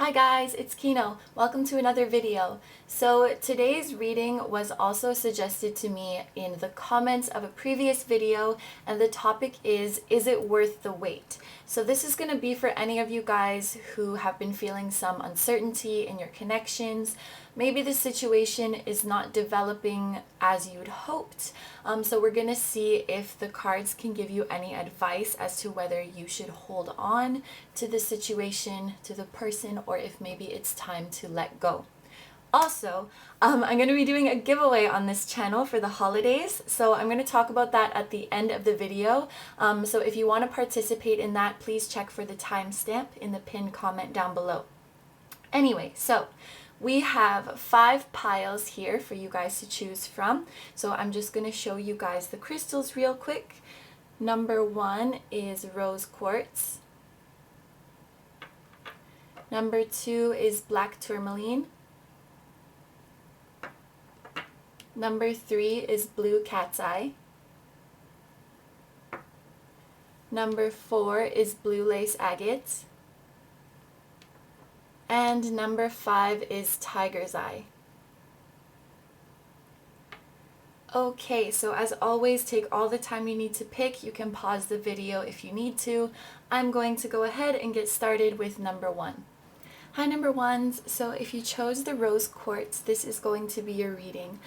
Hi guys, it's Kino. Welcome to another video. So today's reading was also suggested to me in the comments of a previous video, and the topic is it worth the wait? So this is going to be for any of you guys who have been feeling some uncertainty in your connections. Maybe the situation is not developing as you'd hoped. So we're going to see if the cards can give you any advice as to whether you should hold on to the situation, to the person, or if maybe it's time to let go. Also, I'm going to be doing a giveaway on this channel for the holidays, so I'm going to talk about that at the end of the video. So if you want to participate in that, please check for the timestamp in the pinned comment down below. Anyway, so we have 5 piles here for you guys to choose from. So I'm just going to show you guys the crystals real quick. Number 1 is rose quartz. Number 2 is black tourmaline. Number 3 is blue cat's eye. Number 4 is blue lace agate. And number 5 is tiger's eye. Okay, so as always, take all the time you need to pick. You can pause the video if you need to. I'm going to go ahead and get started with number 1. Hi number 1s, so if you chose the rose quartz, this is going to be your reading.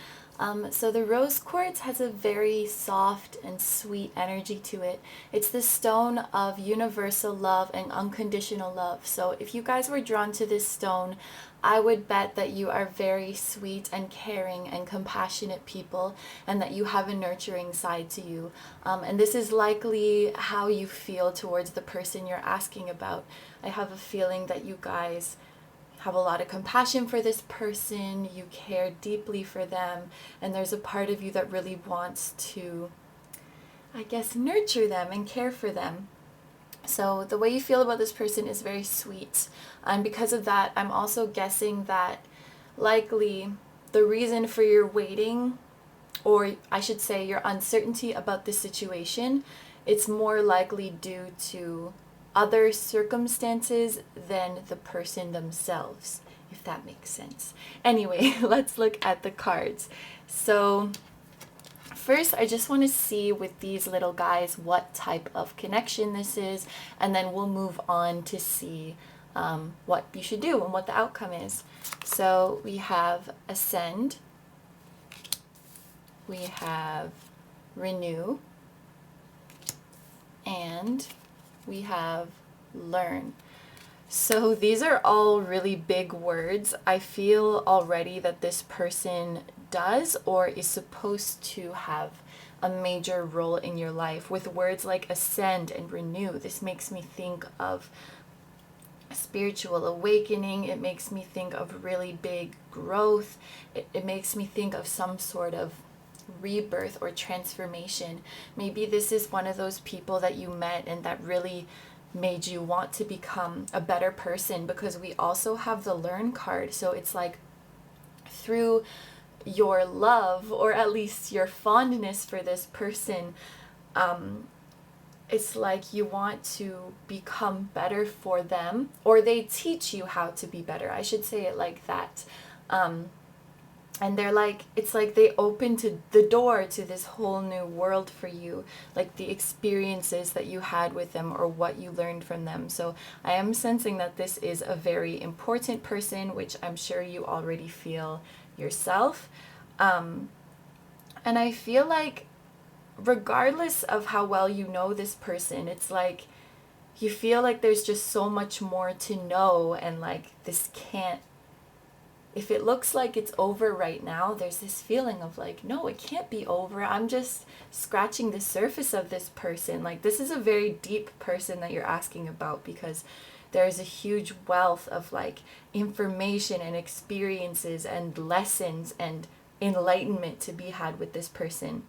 So the rose quartz has a very soft and sweet energy to it. It's the stone of universal love and unconditional love. So if you guys were drawn to this stone, I would bet that you are very sweet and caring and compassionate people, and that you have a nurturing side to you. And this is likely how you feel towards the person you're asking about. I have a feeling that you guys have a lot of compassion for this person, you care deeply for them, and there's a part of you that really wants to, I guess, nurture them and care for them. So the way you feel about this person is very sweet, and because of that, I'm also guessing that likely the reason for your waiting, or I should say your uncertainty about this situation, it's more likely due to other circumstances than the person themselves, if that makes sense. Anyway, let's look at the cards. So first, I just want to see with these little guys what type of connection this is, and then we'll move on to see what you should do and what the outcome is. So we have ascend, we have renew, and we have learn. So these are all really big words. I feel already that this person does or is supposed to have a major role in your life. With words like ascend and renew, this makes me think of spiritual awakening. It makes me think of really big growth. It makes me think of some sort of rebirth or transformation. Maybe this is one of those people that you met and that really made you want to become a better person, because we also have the learn card. So it's like through your love, or at least your fondness for this person, it's like you want to become better for them, or they teach you how to be better. I should say it like that. And they're like, it's like they open to the door to this whole new world for you, like the experiences that you had with them or what you learned from them. So I am sensing that this is a very important person, which I'm sure you already feel yourself. And I feel like regardless of how well you know this person, it's like you feel like there's just so much more to know, and like this can't, if it looks like it's over right now, there's this feeling of like, no, it can't be over. I'm just scratching the surface of this person. Like, this is a very deep person that you're asking about, because there's a huge wealth of like information and experiences and lessons and enlightenment to be had with this person.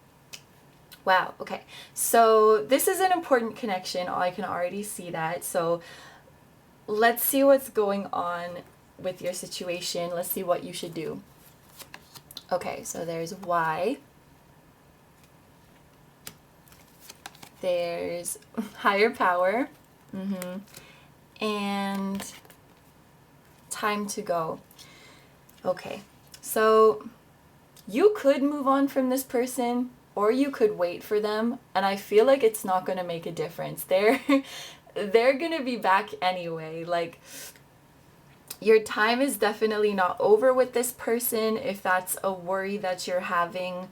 Wow, okay. So this is an important connection. I can already see that. So let's see what's going on with your situation. Let's see what you should do. Okay, so there's why. There's higher power. And time to go. Okay, so you could move on from this person, or you could wait for them, and I feel like it's not going to make a difference. They're going to be back anyway. Like, your time is definitely not over with this person. If that's a worry that you're having,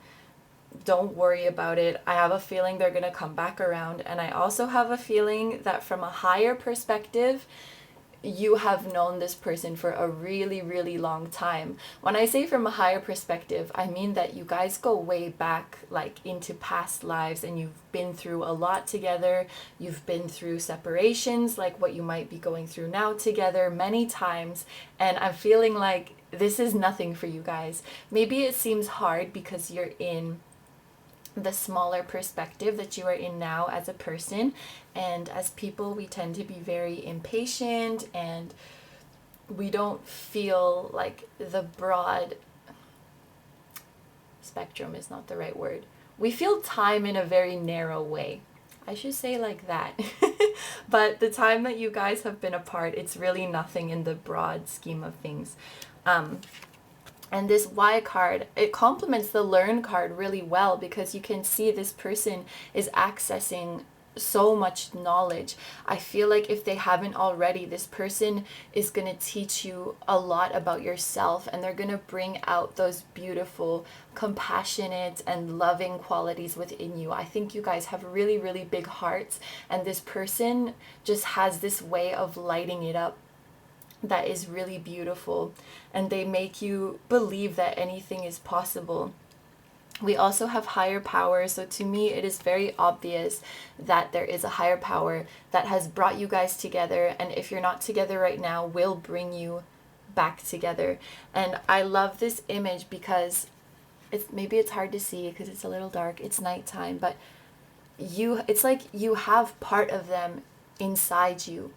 don't worry about it. I have a feeling they're going to come back around, and I also have a feeling that from a higher perspective, you have known this person for a really, really long time. When I say from a higher perspective, I mean that you guys go way back, like into past lives, and you've been through a lot together. You've been through separations, like what you might be going through now together, many times. And I'm feeling like this is nothing for you guys. Maybe it seems hard because you're in the smaller perspective that you are in now as a person, and as people we tend to be very impatient, and we don't feel like the broad spectrum is not the right word. We feel time in a very narrow way. I should say like that. But the time that you guys have been apart, it's really nothing in the broad scheme of things. And this Y card, it complements the Learn card really well, because you can see this person is accessing so much knowledge. I feel like if they haven't already, this person is going to teach you a lot about yourself, and they're going to bring out those beautiful, compassionate, and loving qualities within you. I think you guys have really, really big hearts, and this person just has this way of lighting it up that is really beautiful, and they make you believe that anything is possible. We also have higher power, so to me it is very obvious that there is a higher power that has brought you guys together, and if you're not together right now, will bring you back together. And I love this image because maybe it's hard to see because it's a little dark, it's nighttime, but it's like you have part of them inside you,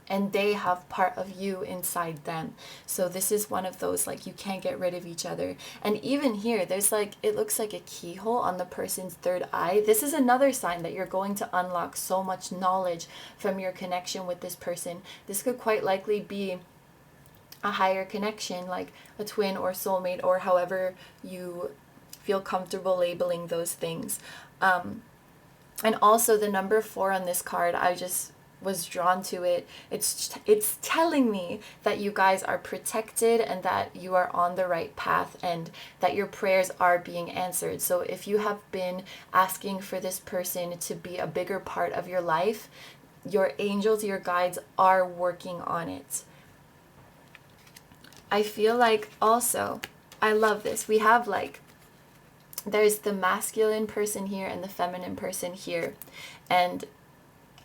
and they have part of you inside them. So this is one of those, like, you can't get rid of each other. And even here, there's like, it looks like a keyhole on the person's third eye. This is another sign that you're going to unlock so much knowledge from your connection with this person. This could quite likely be a higher connection, like a twin or soulmate, or however you feel comfortable labeling those things. And also the number 4 on this card, I just was drawn to it. It's telling me that you guys are protected, and that you are on the right path, and that your prayers are being answered. So if you have been asking for this person to be a bigger part of your life, your angels, your guides are working on it. I feel like also, I love this. We have like, there's the masculine person here and the feminine person here. And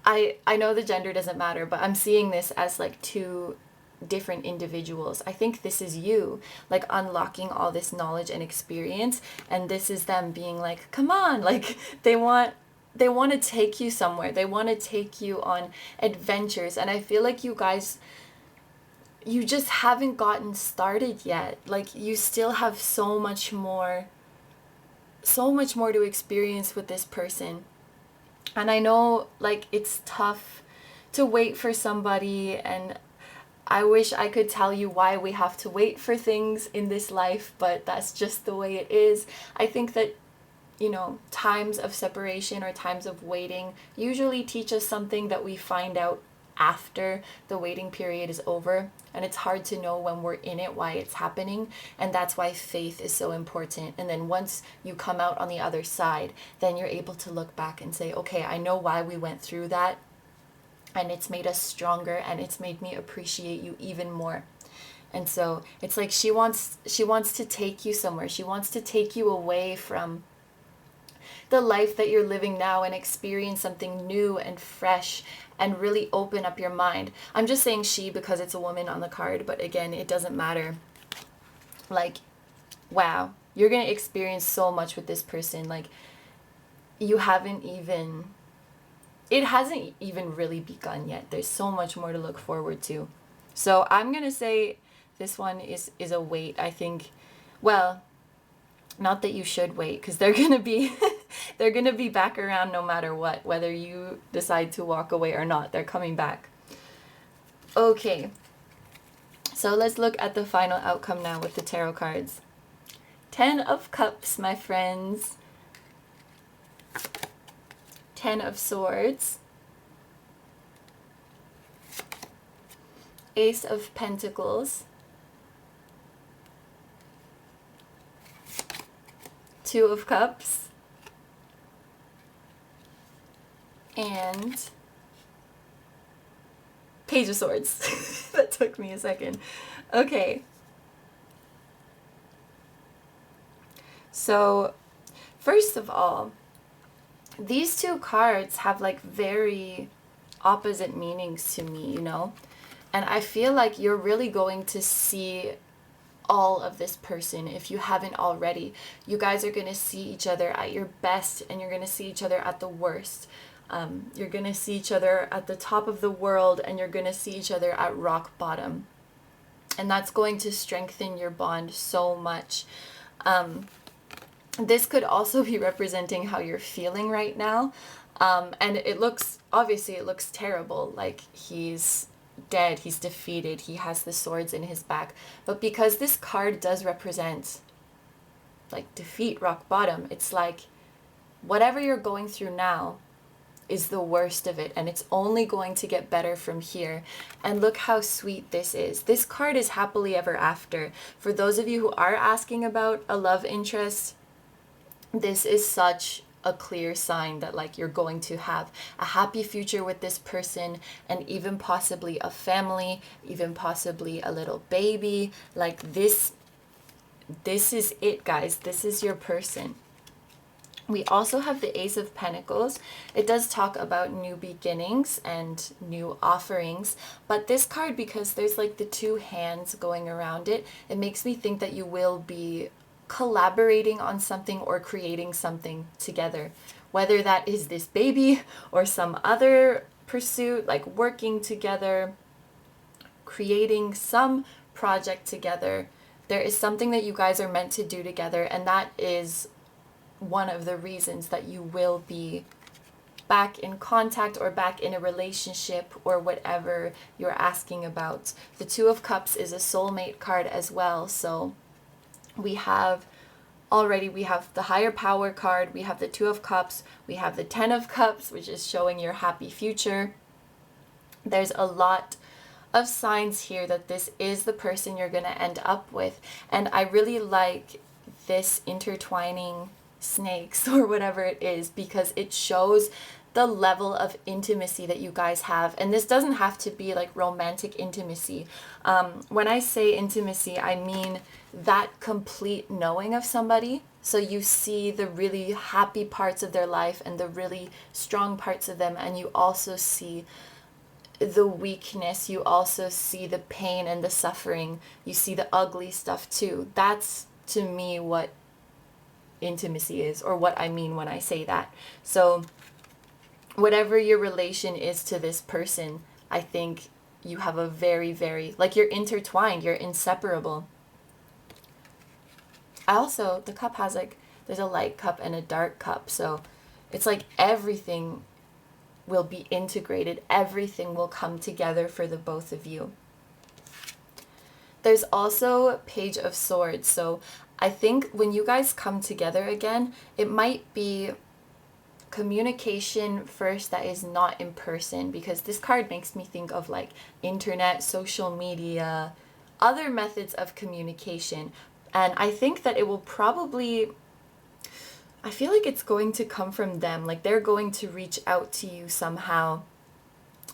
I know the gender doesn't matter, but I'm seeing this as like 2 different individuals. I think this is you, like, unlocking all this knowledge and experience, and this is them being like, come on, like, they want to take you somewhere. They want to take you on adventures. And I feel like you guys, you just haven't gotten started yet. Like, you still have so much more to experience with this person. And I know, like, it's tough to wait for somebody, and I wish I could tell you why we have to wait for things in this life, but that's just the way it is. I think that, you know, times of separation or times of waiting usually teach us something that we find out after the waiting period is over, and it's hard to know when we're in it why it's happening. And that's why faith is so important. And then once you come out on the other side, then you're able to look back and say, okay, I know why we went through that, and it's made us stronger, and it's made me appreciate you even more. And so it's like she wants to take you somewhere. She wants to take you away from the life that you're living now and experience something new and fresh and really open up your mind. I'm just saying she because it's a woman on the card, but again, it doesn't matter. Like, wow, you're going to experience so much with this person. Like, it hasn't even really begun yet. There's so much more to look forward to. So I'm going to say this one is a wait. I think, well, not that you should wait, because they're going to be back around no matter what, whether you decide to walk away or not. They're coming back. Okay. So let's look at the final outcome now with the tarot cards. 10 of Cups, my friends. 10 of Swords. Ace of Pentacles. 2 of Cups. And Page of Swords. That took me a second. Okay. So, first of all, these two cards have like very opposite meanings to me, you know? And I feel like you're really going to see all of this person if you haven't already. You guys are going to see each other at your best, and you're going to see each other at the worst. You're going to see each other at the top of the world, and you're going to see each other at rock bottom. And that's going to strengthen your bond so much. This could also be representing how you're feeling right now. And it looks terrible. Like he's dead, he's defeated, he has the swords in his back. But because this card does represent like defeat, rock bottom, it's like whatever you're going through now is the worst of it, and it's only going to get better from here. And look how sweet this is. This card is happily ever after. For those of you who are asking about a love interest, this is such a clear sign that like you're going to have a happy future with this person, and even possibly a family, even possibly a little baby. Like this is it, guys. This is your person. We also have the Ace of Pentacles. It does talk about new beginnings and new offerings, but this card, because there's like the two hands going around it, it makes me think that you will be collaborating on something or creating something together, whether that is this baby or some other pursuit, like working together, creating some project together. There is something that you guys are meant to do together, and that is one of the reasons that you will be back in contact or back in a relationship or whatever you're asking about. The Two of Cups is a soulmate card as well. So we have the higher power card, we have the Two of Cups, we have the 10 of Cups, which is showing your happy future. There's a lot of signs here that this is the person you're going to end up with. And I really like this intertwining snakes or whatever it is, because it shows the level of intimacy that you guys have. And this doesn't have to be like romantic intimacy. When I say intimacy, I mean that complete knowing of somebody. So you see the really happy parts of their life and the really strong parts of them, and you also see the weakness, you also see the pain and the suffering, you see the ugly stuff too. That's to me what intimacy is, or what I mean when I say that. So whatever your relation is to this person, I think you have a very, very, like, you're intertwined, you're inseparable. Also, the cup has like, there's a light cup and a dark cup, so it's like everything will be integrated, everything will come together for the both of you. There's also Page of Swords, so I think when you guys come together again, it might be communication first that is not in person, because this card makes me think of like internet, social media, other methods of communication. And I think that it will probably, I feel like it's going to come from them. Like they're going to reach out to you somehow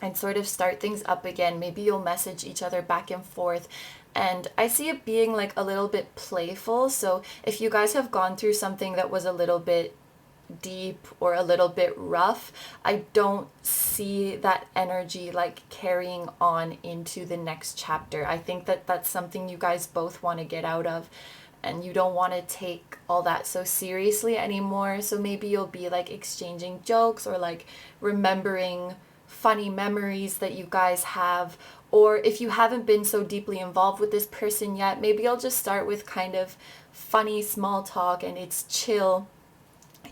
and sort of start things up again. Maybe you'll message each other back and forth. And I see it being like a little bit playful. So if you guys have gone through something that was a little bit deep or a little bit rough, I don't see that energy like carrying on into the next chapter. I think that that's something you guys both want to get out of, and you don't want to take all that so seriously anymore. So maybe you'll be like exchanging jokes or like remembering funny memories that you guys have. Or if you haven't been so deeply involved with this person yet, maybe you'll just start with kind of funny small talk and it's chill.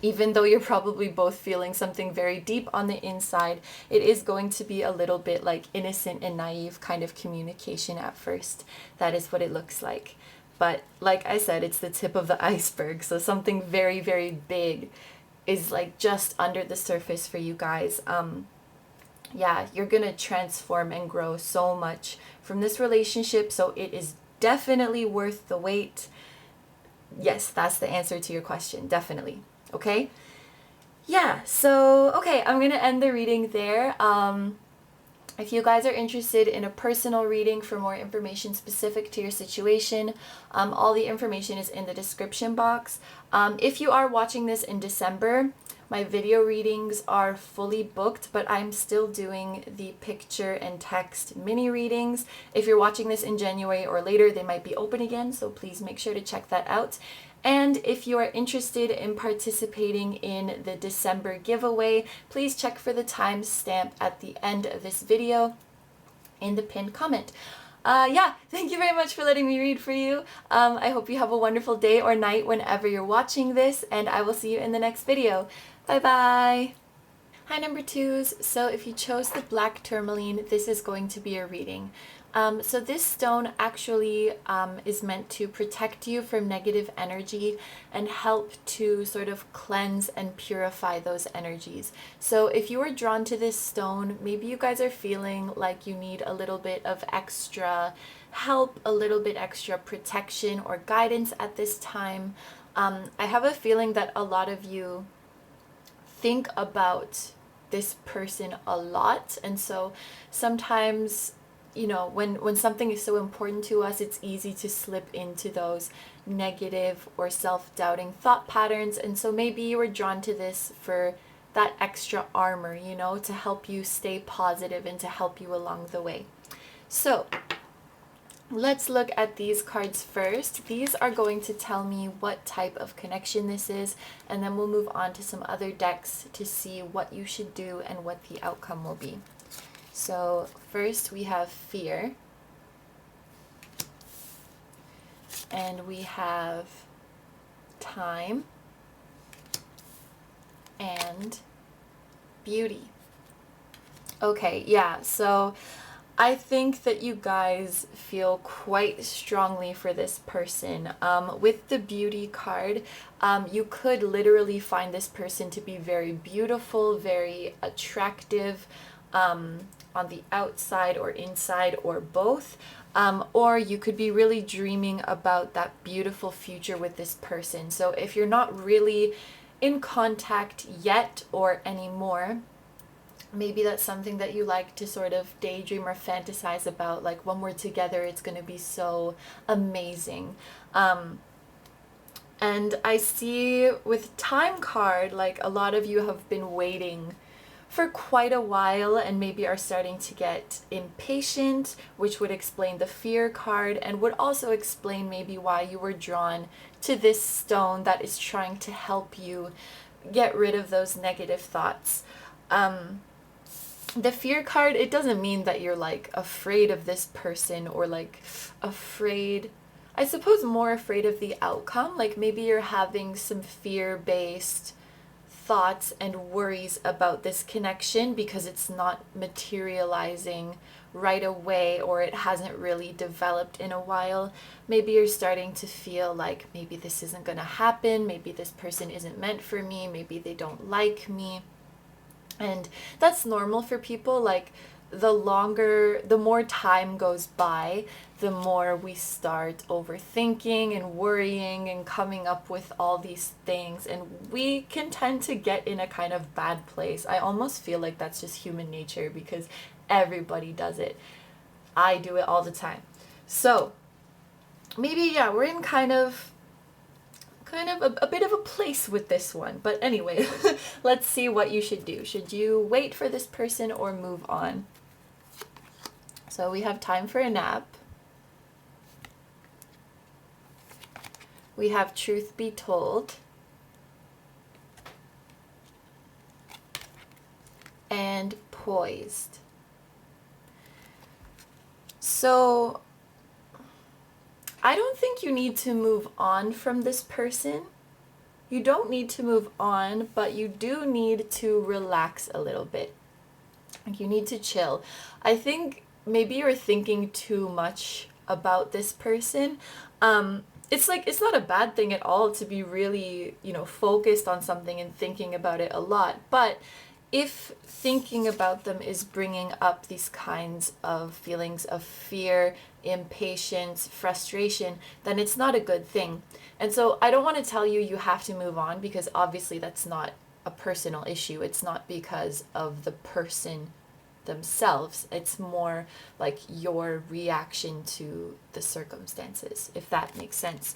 Even though you're probably both feeling something very deep on the inside, it is going to be a little bit like innocent and naive kind of communication at first. That is what it looks like. But like I said, it's the tip of the iceberg. So something very, very big is like just under the surface for you guys. Yeah, you're gonna transform and grow so much from this relationship. So it is definitely worth the wait. Yes, that's the answer to your question. Definitely. Okay? Yeah, so, okay, I'm going to end the reading there. If you guys are interested in a personal reading for more information specific to your situation, all the information is in the description box. If you are watching this in December, my video readings are fully booked, but I'm still doing the picture and text mini readings. If you're watching this in January or later, they might be open again, so please make sure to check that out. And if you are interested in participating in the December giveaway, please check for the timestamp at the end of this video in the pinned comment. Yeah, thank you very much for letting me read for you. I hope you have a wonderful day or night whenever you're watching this, and I will see you in the next video. Bye bye! Hi number twos, so if you chose the black tourmaline, this is going to be a reading. So this stone actually is meant to protect you from negative energy and help to sort of cleanse and purify those energies. So if you are drawn to this stone, maybe you guys are feeling like you need a little bit of extra help, a little bit extra protection or guidance at this time. I have a feeling that a lot of you think about this person a lot, and so sometimes, you know, when something is so important to us, it's easy to slip into those negative or self-doubting thought patterns. And so maybe you were drawn to this for that extra armor, you know, to help you stay positive and to help you along the way. So let's look at these cards first. These are going to tell me what type of connection this is, and then we'll move on to some other decks to see what you should do and what the outcome will be. So first we have fear, and we have time, and beauty. Okay, yeah, so I think that you guys feel quite strongly for this person. With the beauty card, you could literally find this person to be very beautiful, very attractive, on the outside or inside or both, or you could be really dreaming about that beautiful future with this person. So if you're not really in contact yet or anymore, maybe that's something that you like to sort of daydream or fantasize about, like when we're together it's going to be so amazing. And I see with time card, like a lot of you have been waiting for quite a while and maybe are starting to get impatient, which would explain the fear card and would also explain maybe why you were drawn to this stone that is trying to help you get rid of those negative thoughts. The fear card, it doesn't mean that you're like afraid of this person or like afraid, I suppose more afraid of the outcome. Like maybe you're having some fear-based thoughts and worries about this connection because it's not materializing right away or it hasn't really developed in a while. Maybe you're starting to feel like maybe this isn't going to happen, maybe this person isn't meant for me, maybe they don't like me. And that's normal for people. Like the more time goes by, the more we start overthinking and worrying and coming up with all these things, and we can tend to get in a kind of bad place. I almost feel like that's just human nature because everybody does it. I do it all the time. So maybe, yeah, we're in kind of a bit of a place with this one. But anyway, let's see what you should do. Should you wait for this person or move on? So we have time for a nap. We have truth be told. And poised. So I don't think you need to move on from this person. you don't need to move on, but you do need to relax a little bit. Like, you need to chill. I think maybe you're thinking too much about this person. It's like, it's not a bad thing at all to be really, focused on something and thinking about it a lot. But if thinking about them is bringing up these kinds of feelings of fear, impatience, frustration, then it's not a good thing. And so I don't want to tell you have to move on, because obviously that's not a personal issue. It's not because of the person themselves. It's more like your reaction to the circumstances, if that makes sense.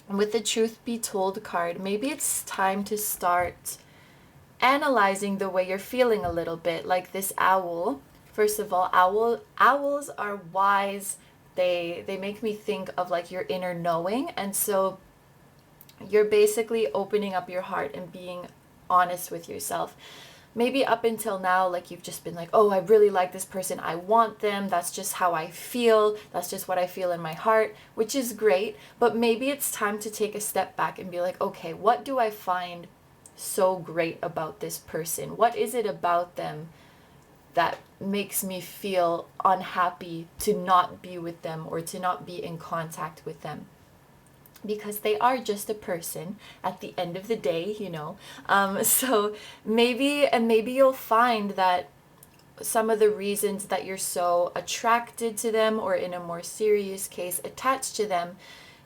With the truth be told card, maybe it's time to start analyzing the way you're feeling a little bit. Like this owl. First of all, owls are wise. They make me think of like your inner knowing, and so you're basically opening up your heart and being honest with yourself. Maybe up until now, like, you've just been like, oh, I really like this person, I want them, that's just how I feel, that's just what I feel in my heart, which is great. But maybe it's time to take a step back and be like, okay, what do I find so great about this person? What is it about them that makes me feel unhappy to not be with them or to not be in contact with them? Because they are just a person at the end of the day, so maybe you'll find that some of the reasons that you're so attracted to them, or in a more serious case attached to them,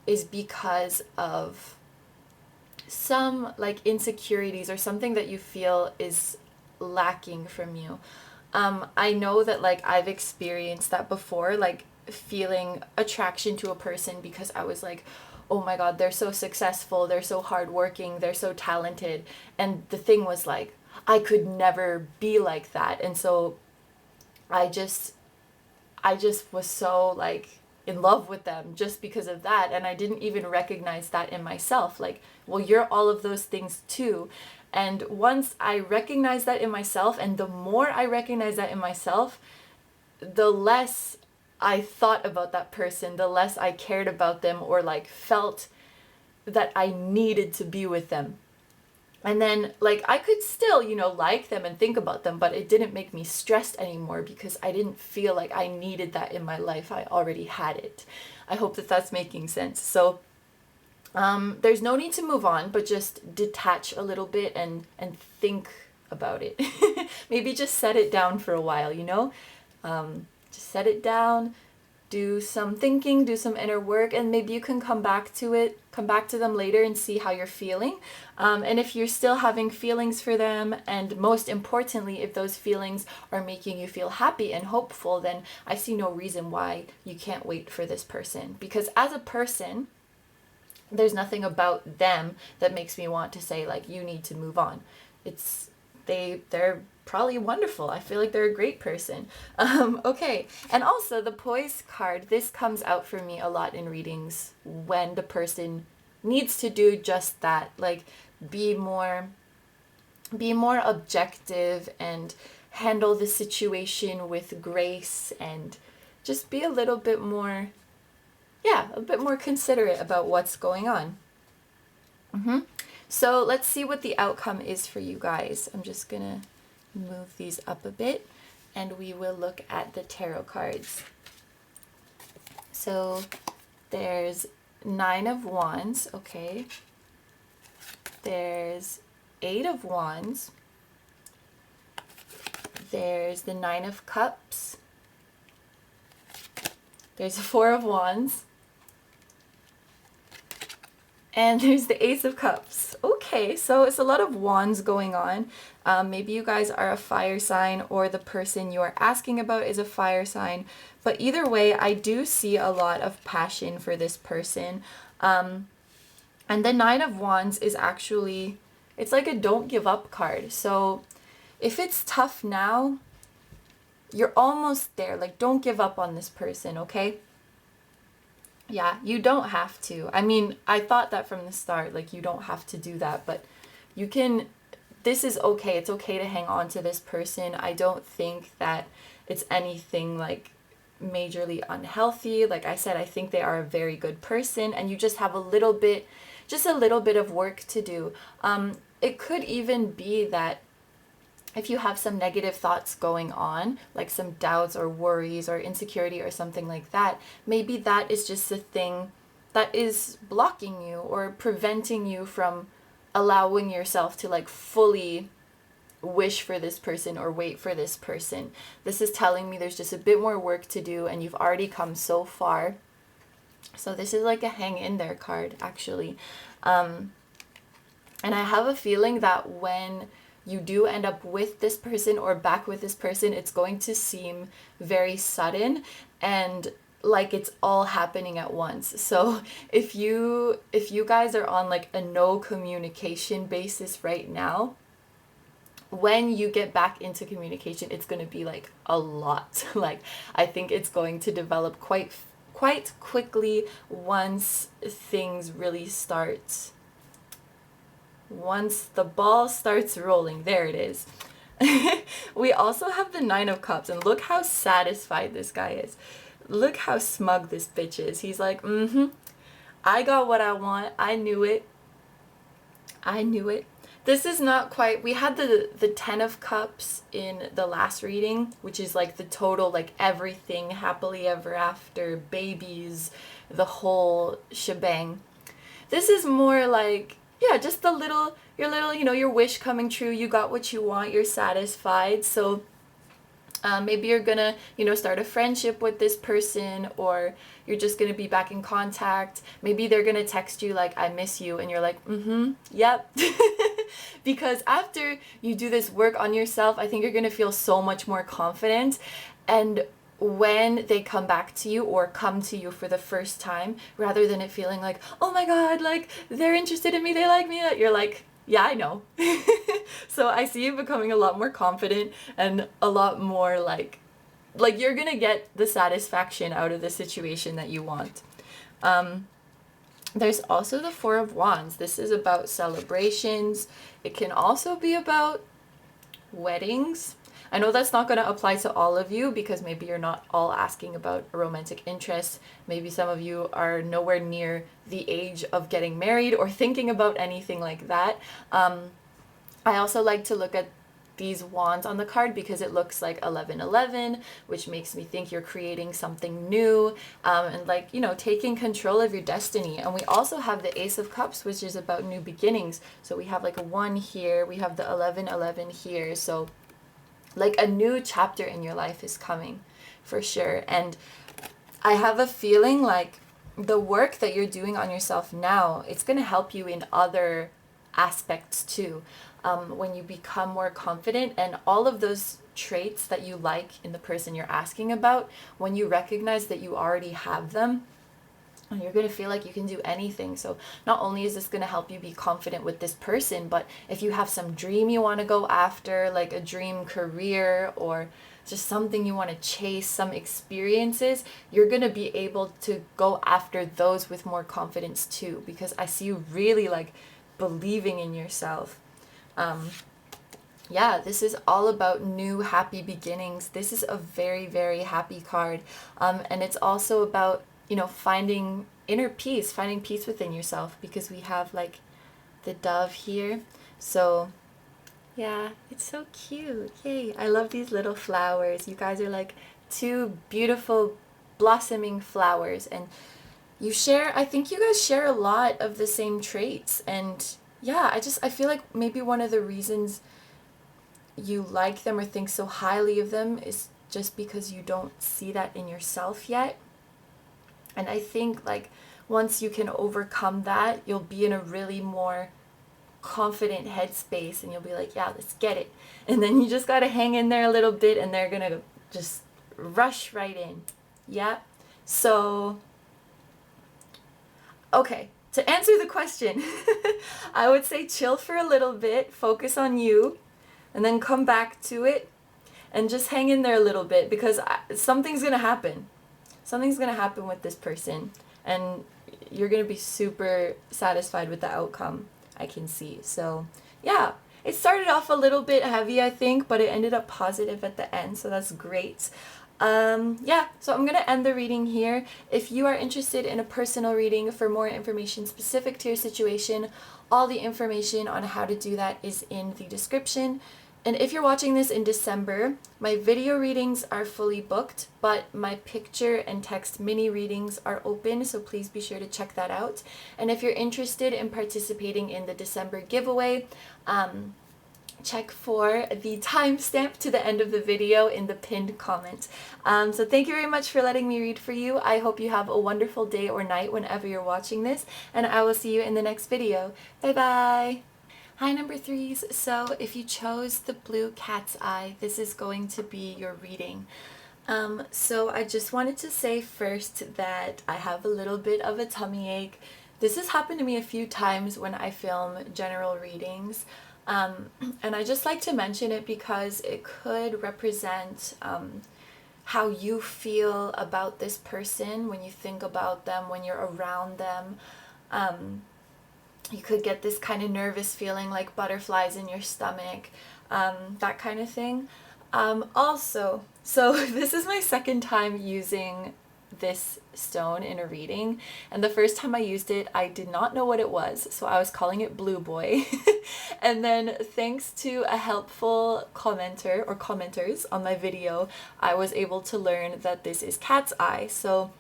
is because of some like insecurities or something that you feel is lacking from you. I know that like I've experienced that before, like feeling attraction to a person because I was like, oh my God, they're so successful, they're so hardworking, they're so talented. And the thing was like, I could never be like that. And so I just was so like in love with them just because of that. And I didn't even recognize that in myself. Like, well, you're all of those things too. And once I recognized that in myself, and the more I recognized that in myself, the less I thought about that person, the less I cared about them, or like felt that I needed to be with them. And then like I could still, like them and think about them, but it didn't make me stressed anymore because I didn't feel like I needed that in my life. I already had it. I hope that that's making sense. So there's no need to move on, but just detach a little bit and think about it. Maybe just set it down for a while, just set it down, do some thinking, do some inner work, and maybe you can come back to them later and see how you're feeling. And if you're still having feelings for them, and most importantly, if those feelings are making you feel happy and hopeful, then I see no reason why you can't wait for this person. Because as a person, there's nothing about them that makes me want to say like, you need to move on. They're probably wonderful. I feel like they're a great person. Okay. And also the poise card, this comes out for me a lot in readings when the person needs to do just that, like be more objective and handle the situation with grace and just be a little bit more, a bit more considerate about what's going on. So let's see what the outcome is for you guys. I'm just gonna move these up a bit and we will look at the tarot cards. So there's 9 of Wands, okay. There's 8 of Wands. There's the 9 of Cups. There's 4 of Wands. And there's the Ace of Cups. Okay, so it's a lot of wands going on. Maybe you guys are a fire sign, or the person you are asking about is a fire sign. But either way, I do see a lot of passion for this person. And the 9 of Wands is actually, it's like a don't give up card. So if it's tough now, you're almost there. Like, don't give up on this person, okay? Yeah, you don't have to. I mean, I thought that from the start, like you don't have to do that, but you can, this is okay. It's okay to hang on to this person. I don't think that it's anything like majorly unhealthy. Like I said, I think they are a very good person, and you just have a little bit just a little bit of work to do. It could even be that if you have some negative thoughts going on, like some doubts or worries or insecurity or something like that, maybe that is just the thing that is blocking you or preventing you from allowing yourself to like fully wish for this person or wait for this person. This is telling me there's just a bit more work to do and you've already come so far. So this is like a hang in there card, actually. And I have a feeling that when you do end up with this person or back with this person, it's going to seem very sudden and like it's all happening at once. So if you guys are on like a no communication basis right now, when you get back into communication, it's going to be like a lot. Like I think it's going to develop quite quickly once things really start. Once the ball starts rolling, there it is. We also have the 9 of Cups, and look how satisfied this guy is. Look how smug this bitch is. He's like, I got what I want. I knew it. I knew it. This is not quite, we had the 10 of Cups in the last reading, which is like the total, like everything, happily ever after, babies, the whole shebang. This is more like, yeah, just your little, your wish coming true. You got what you want. You're satisfied. So maybe you're gonna, start a friendship with this person, or you're just gonna be back in contact. Maybe they're gonna text you like, I miss you. And you're like, yep. Because after you do this work on yourself, I think you're gonna feel so much more confident. And when they come back to you or come to you for the first time, rather than it feeling like, oh my God, like they're interested in me, they like me, you're like, yeah, I know. So I see you becoming a lot more confident and a lot more like you're gonna get the satisfaction out of the situation that you want. There's also the 4 of Wands. This is about celebrations. It can also be about weddings. I know that's not going to apply to all of you because maybe you're not all asking about a romantic interest. Maybe some of you are nowhere near the age of getting married or thinking about anything like that. I also like to look at these wands on the card because it looks like 1111, which makes me think you're creating something new, and like, taking control of your destiny. And we also have the Ace of Cups, which is about new beginnings. So we have like a 1 here, we have the 1111 here. So like a new chapter in your life is coming for sure. And I have a feeling like the work that you're doing on yourself now, it's going to help you in other aspects too. When you become more confident and all of those traits that you like in the person you're asking about, when you recognize that you already have them, and you're going to feel like you can do anything. So not only is this going to help you be confident with this person, but if you have some dream you want to go after, like a dream career or just something you want to chase, some experiences, you're going to be able to go after those with more confidence too, because I see you really like believing in yourself. Yeah, this is all about new happy beginnings. This is a very, very happy card. And it's also about finding inner peace, finding peace within yourself, because we have like the dove here. So yeah, it's so cute. Yay. I love these little flowers. You guys are like 2 beautiful blossoming flowers, and I think you guys share a lot of the same traits. And yeah, I feel like maybe one of the reasons you like them or think so highly of them is just because you don't see that in yourself yet. And I think like once you can overcome that, you'll be in a really more confident headspace and you'll be like, yeah, let's get it. And then you just got to hang in there a little bit and they're going to just rush right in. Yeah. So, okay. To answer the question, I would say chill for a little bit, focus on you, and then come back to it and just hang in there a little bit, because something's going to happen. Something's going to happen with this person, and you're going to be super satisfied with the outcome, I can see. So, yeah, it started off a little bit heavy, I think, but it ended up positive at the end, so that's great. Yeah, so I'm going to end the reading here. If you are interested in a personal reading for more information specific to your situation, all the information on how to do that is in the description. And if you're watching this in December, my video readings are fully booked, but my picture and text mini readings are open, so please be sure to check that out. And if you're interested in participating in the December giveaway, check for the timestamp to the end of the video in the pinned comment. So thank you very much for letting me read for you. I hope you have a wonderful day or night whenever you're watching this, and I will see you in the next video. Bye bye! Hi number threes, so if you chose the blue cat's eye, this is going to be your reading. So I just wanted to say first that I have a little bit of a tummy ache. This has happened to me a few times when I film general readings. And I just like to mention it because it could represent how you feel about this person when you think about them, when you're around them. You could get this kind of nervous feeling like butterflies in your stomach, that kind of thing. Also, so this is my second time using this stone in a reading, and the first time I used it I did not know what it was, so I was calling it Blue Boy. And then thanks to a helpful commenter or commenters on my video, I was able to learn that this is cat's eye. So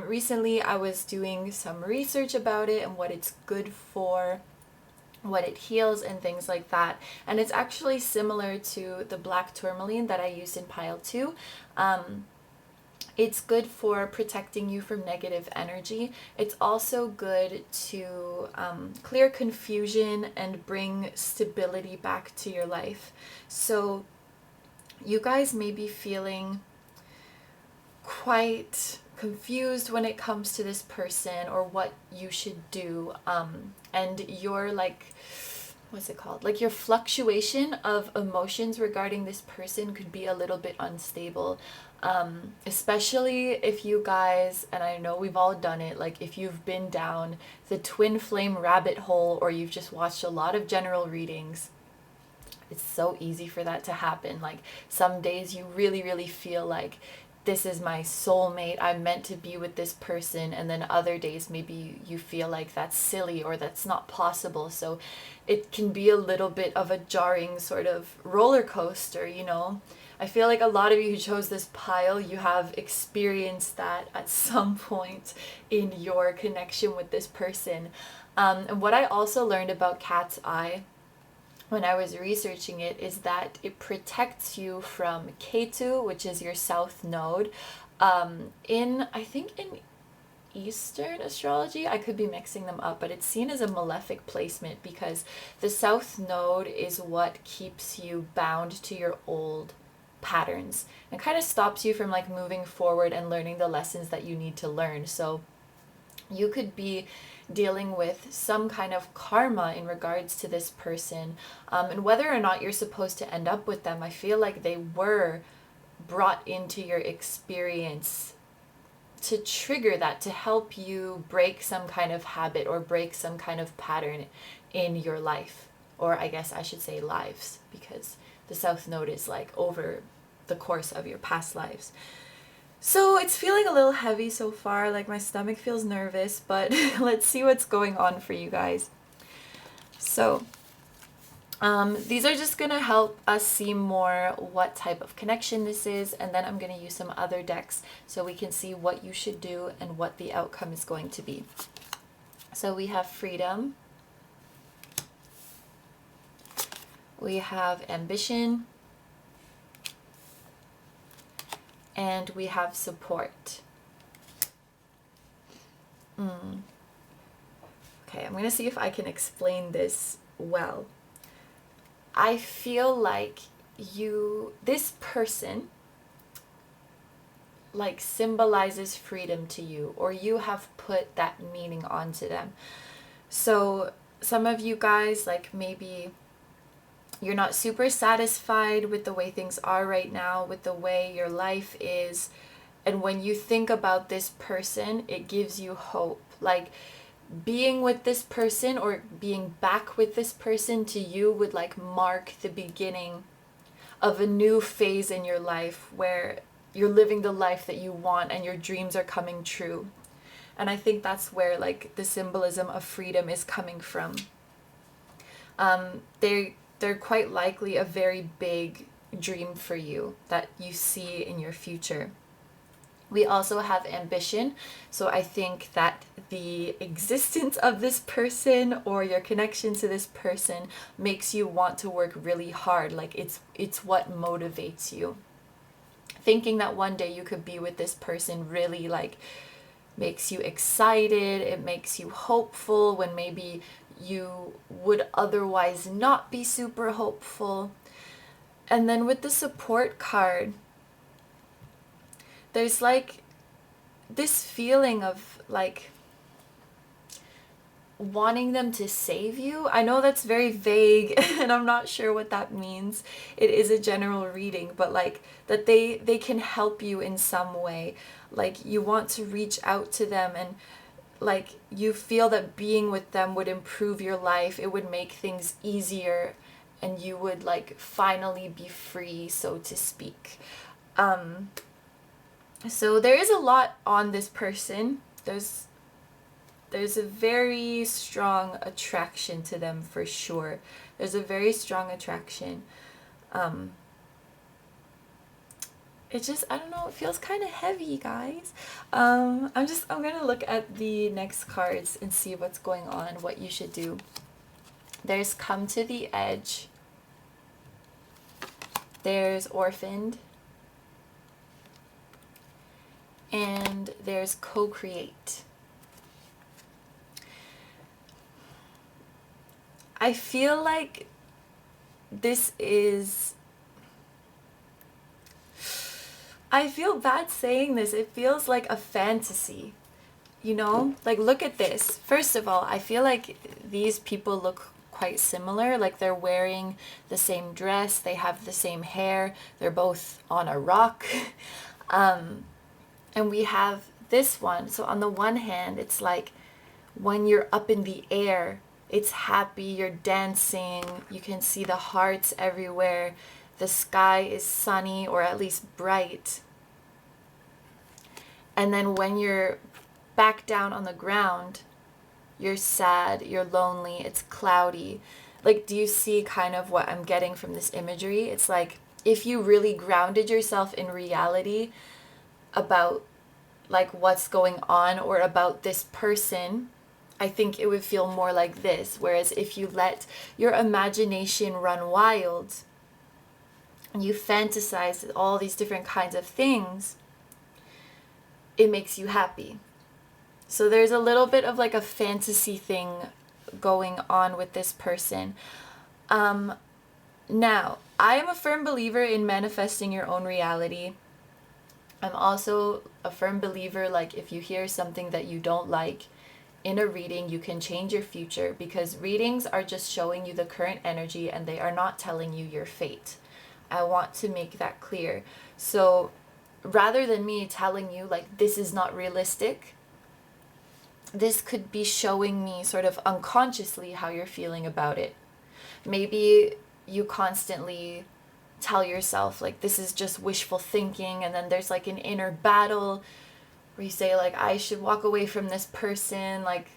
recently I was doing some research about it and what it's good for, what it heals and things like that, and it's actually similar to the black tourmaline that I used in pile 2. It's good for protecting you from negative energy. It's also good to clear confusion and bring stability back to your life. So you guys may be feeling quite confused when it comes to this person or what you should do, and your what's it called, like your fluctuation of emotions regarding this person could be a little bit unstable, especially if you guys, and I know we've all done it, like if you've been down the twin flame rabbit hole or you've just watched a lot of general readings. It's so easy for that to happen. Like some days you really feel like this is my soulmate, I'm meant to be with this person, and then other days maybe you feel like that's silly or that's not possible. So it can be a little bit of a jarring sort of roller coaster, you know. I feel like a lot of you who chose this pile, you have experienced that at some point in your connection with this person. And what I also learned about cat's eye when I was researching it is that it protects you from Ketu, which is your south node. I think in Eastern astrology, I could be mixing them up, but it's seen as a malefic placement because the south node is what keeps you bound to your old patterns and kind of stops you from like moving forward and learning the lessons that you need to learn. So you could be dealing with some kind of karma in regards to this person, and whether or not you're supposed to end up with them, I feel like they were brought into your experience to trigger that, to help you break some kind of habit or break some kind of pattern in your life, or I guess I should say lives, because the south node is like over the course of your past lives. So it's feeling a little heavy so far, like my stomach feels nervous, but let's see what's going on for you guys. So these are just going to help us see more what type of connection this is, and then I'm going to use some other decks so we can see what you should do and what the outcome is going to be. So we have freedom, we have ambition, and we have support. Okay, I'm going to see if I can explain this well. I feel like this person like symbolizes freedom to you, or you have put that meaning onto them. So some of you guys, like maybe you're not super satisfied with the way things are right now, with the way your life is. And when you think about this person, it gives you hope. Like being with this person or being back with this person to you would like mark the beginning of a new phase in your life where you're living the life that you want and your dreams are coming true. And I think that's where like the symbolism of freedom is coming from. They're quite likely a very big dream for you that you see in your future. We also have ambition. So I think that the existence of this person or your connection to this person makes you want to work really hard. Like it's what motivates you. Thinking that one day you could be with this person really like makes you excited. It makes you hopeful when maybe you would otherwise not be super hopeful. And then with the support card, there's like this feeling of like wanting them to save you. I know that's very vague and I'm not sure what that means. It is a general reading, but like that they can help you in some way. Like you want to reach out to them and like you feel that being with them would improve your life. It would make things easier and you would like finally be free, so to speak. So there is a lot on this person. There's a very strong attraction to them for sure. There's a very strong attraction. It just, I don't know, it feels kind of heavy, guys. I'm gonna look at the next cards and see what's going on, what you should do. There's Come to the Edge. There's Orphaned. And there's Co-create. I feel like this is... I feel bad saying this. It feels like a fantasy, you know? Like, look at this. First of all, I feel like these people look quite similar. Like, they're wearing the same dress. They have the same hair. They're both on a rock. And we have this one. So on the one hand, it's like when you're up in the air, it's happy, you're dancing, you can see the hearts everywhere. The sky is sunny or at least bright. And then when you're back down on the ground, you're sad, you're lonely, it's cloudy. Like, do you see kind of what I'm getting from this imagery? It's like if you really grounded yourself in reality about like what's going on or about this person, I think it would feel more like this. Whereas if you let your imagination run wild and you fantasize all these different kinds of things, it makes you happy. So there's a little bit of like a fantasy thing going on with this person. Now, I am a firm believer in manifesting your own reality. I'm also a firm believer, like, if you hear something that you don't like in a reading, you can change your future, because readings are just showing you the current energy and they are not telling you your fate. I want to make that clear. So rather than me telling you, like, this is not realistic, this could be showing me sort of unconsciously how you're feeling about it. Maybe you constantly tell yourself like this is just wishful thinking, and then there's like an inner battle where you say like I should walk away from this person, like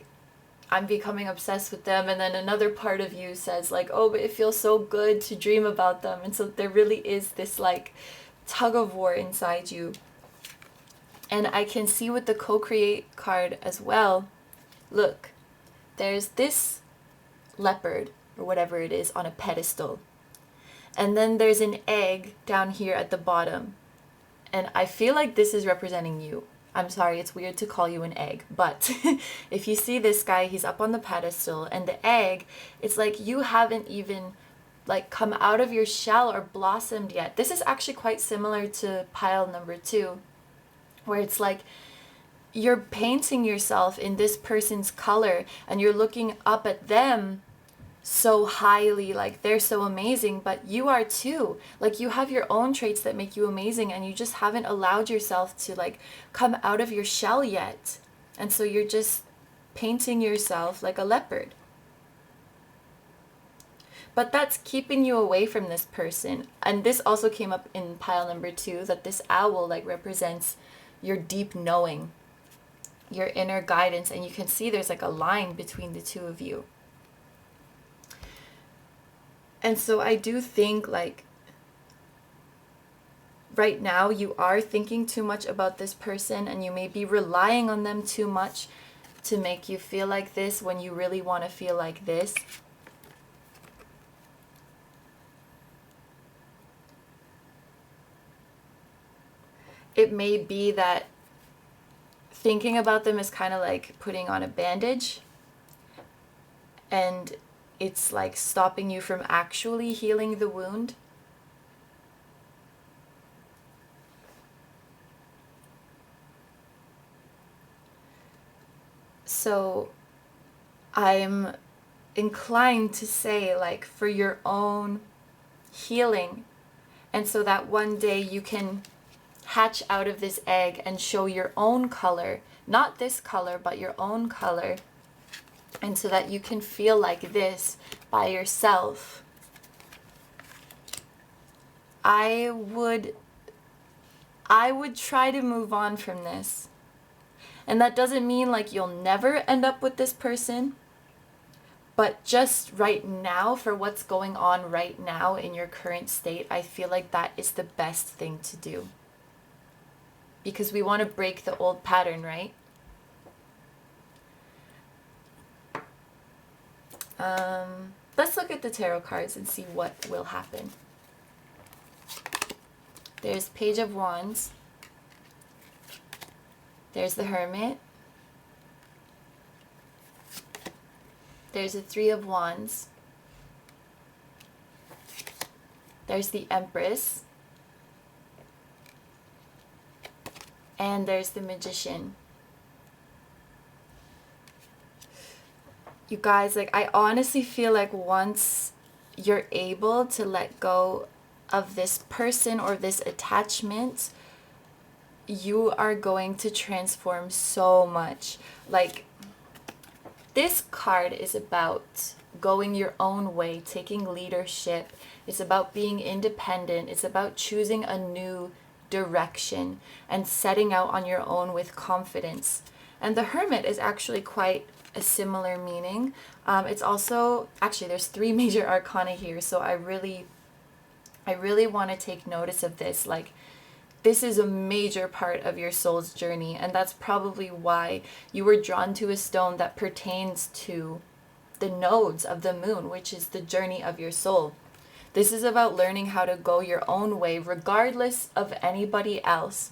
I'm becoming obsessed with them, and then another part of you says like, oh, but it feels so good to dream about them. And so there really is this like tug of war inside you. And I can see with the co-create card as well, look, there's this leopard or whatever it is on a pedestal. And then there's an egg down here at the bottom. And I feel like this is representing you. I'm sorry, it's weird to call you an egg. But if you see this guy, he's up on the pedestal. And the egg, it's like you haven't even like come out of your shell or blossomed yet. This is actually quite similar to pile number 2. Where it's like you're painting yourself in this person's color. And you're looking up at them so highly, like they're so amazing, but you are too. Like you have your own traits that make you amazing, and you just haven't allowed yourself to like come out of your shell yet. And so you're just painting yourself like a leopard. But that's keeping you away from this person. And this also came up in pile number 2, that this owl like represents your deep knowing, your inner guidance. And you can see there's like a line between the two of you. And so I do think like right now you are thinking too much about this person, and you may be relying on them too much to make you feel like this when you really want to feel like this. It may be that thinking about them is kind of like putting on a bandage, and it's like stopping you from actually healing the wound. So I'm inclined to say, like, for your own healing, and so that one day you can hatch out of this egg and show your own color, not this color, but your own color, and so that you can feel like this by yourself. I would try to move on from this. And that doesn't mean like you'll never end up with this person, but just right now, for what's going on right now in your current state, I feel like that is the best thing to do. Because we want to break the old pattern, right? Let's look at the tarot cards and see what will happen. There's Page of Wands. There's the Hermit. There's the Three of Wands. There's the Empress. And there's the Magician. You guys, like, I honestly feel like once you're able to let go of this person or this attachment, you are going to transform so much. Like, this card is about going your own way, taking leadership. It's about being independent. It's about choosing a new direction and setting out on your own with confidence. And the Hermit is actually quite a similar meaning. It's also, actually there's 3 major arcana here, so I really want to take notice of this. Like, this is a major part of your soul's journey, and that's probably why you were drawn to a stone that pertains to the nodes of the moon, which is the journey of your soul. This is about learning how to go your own way, regardless of anybody else,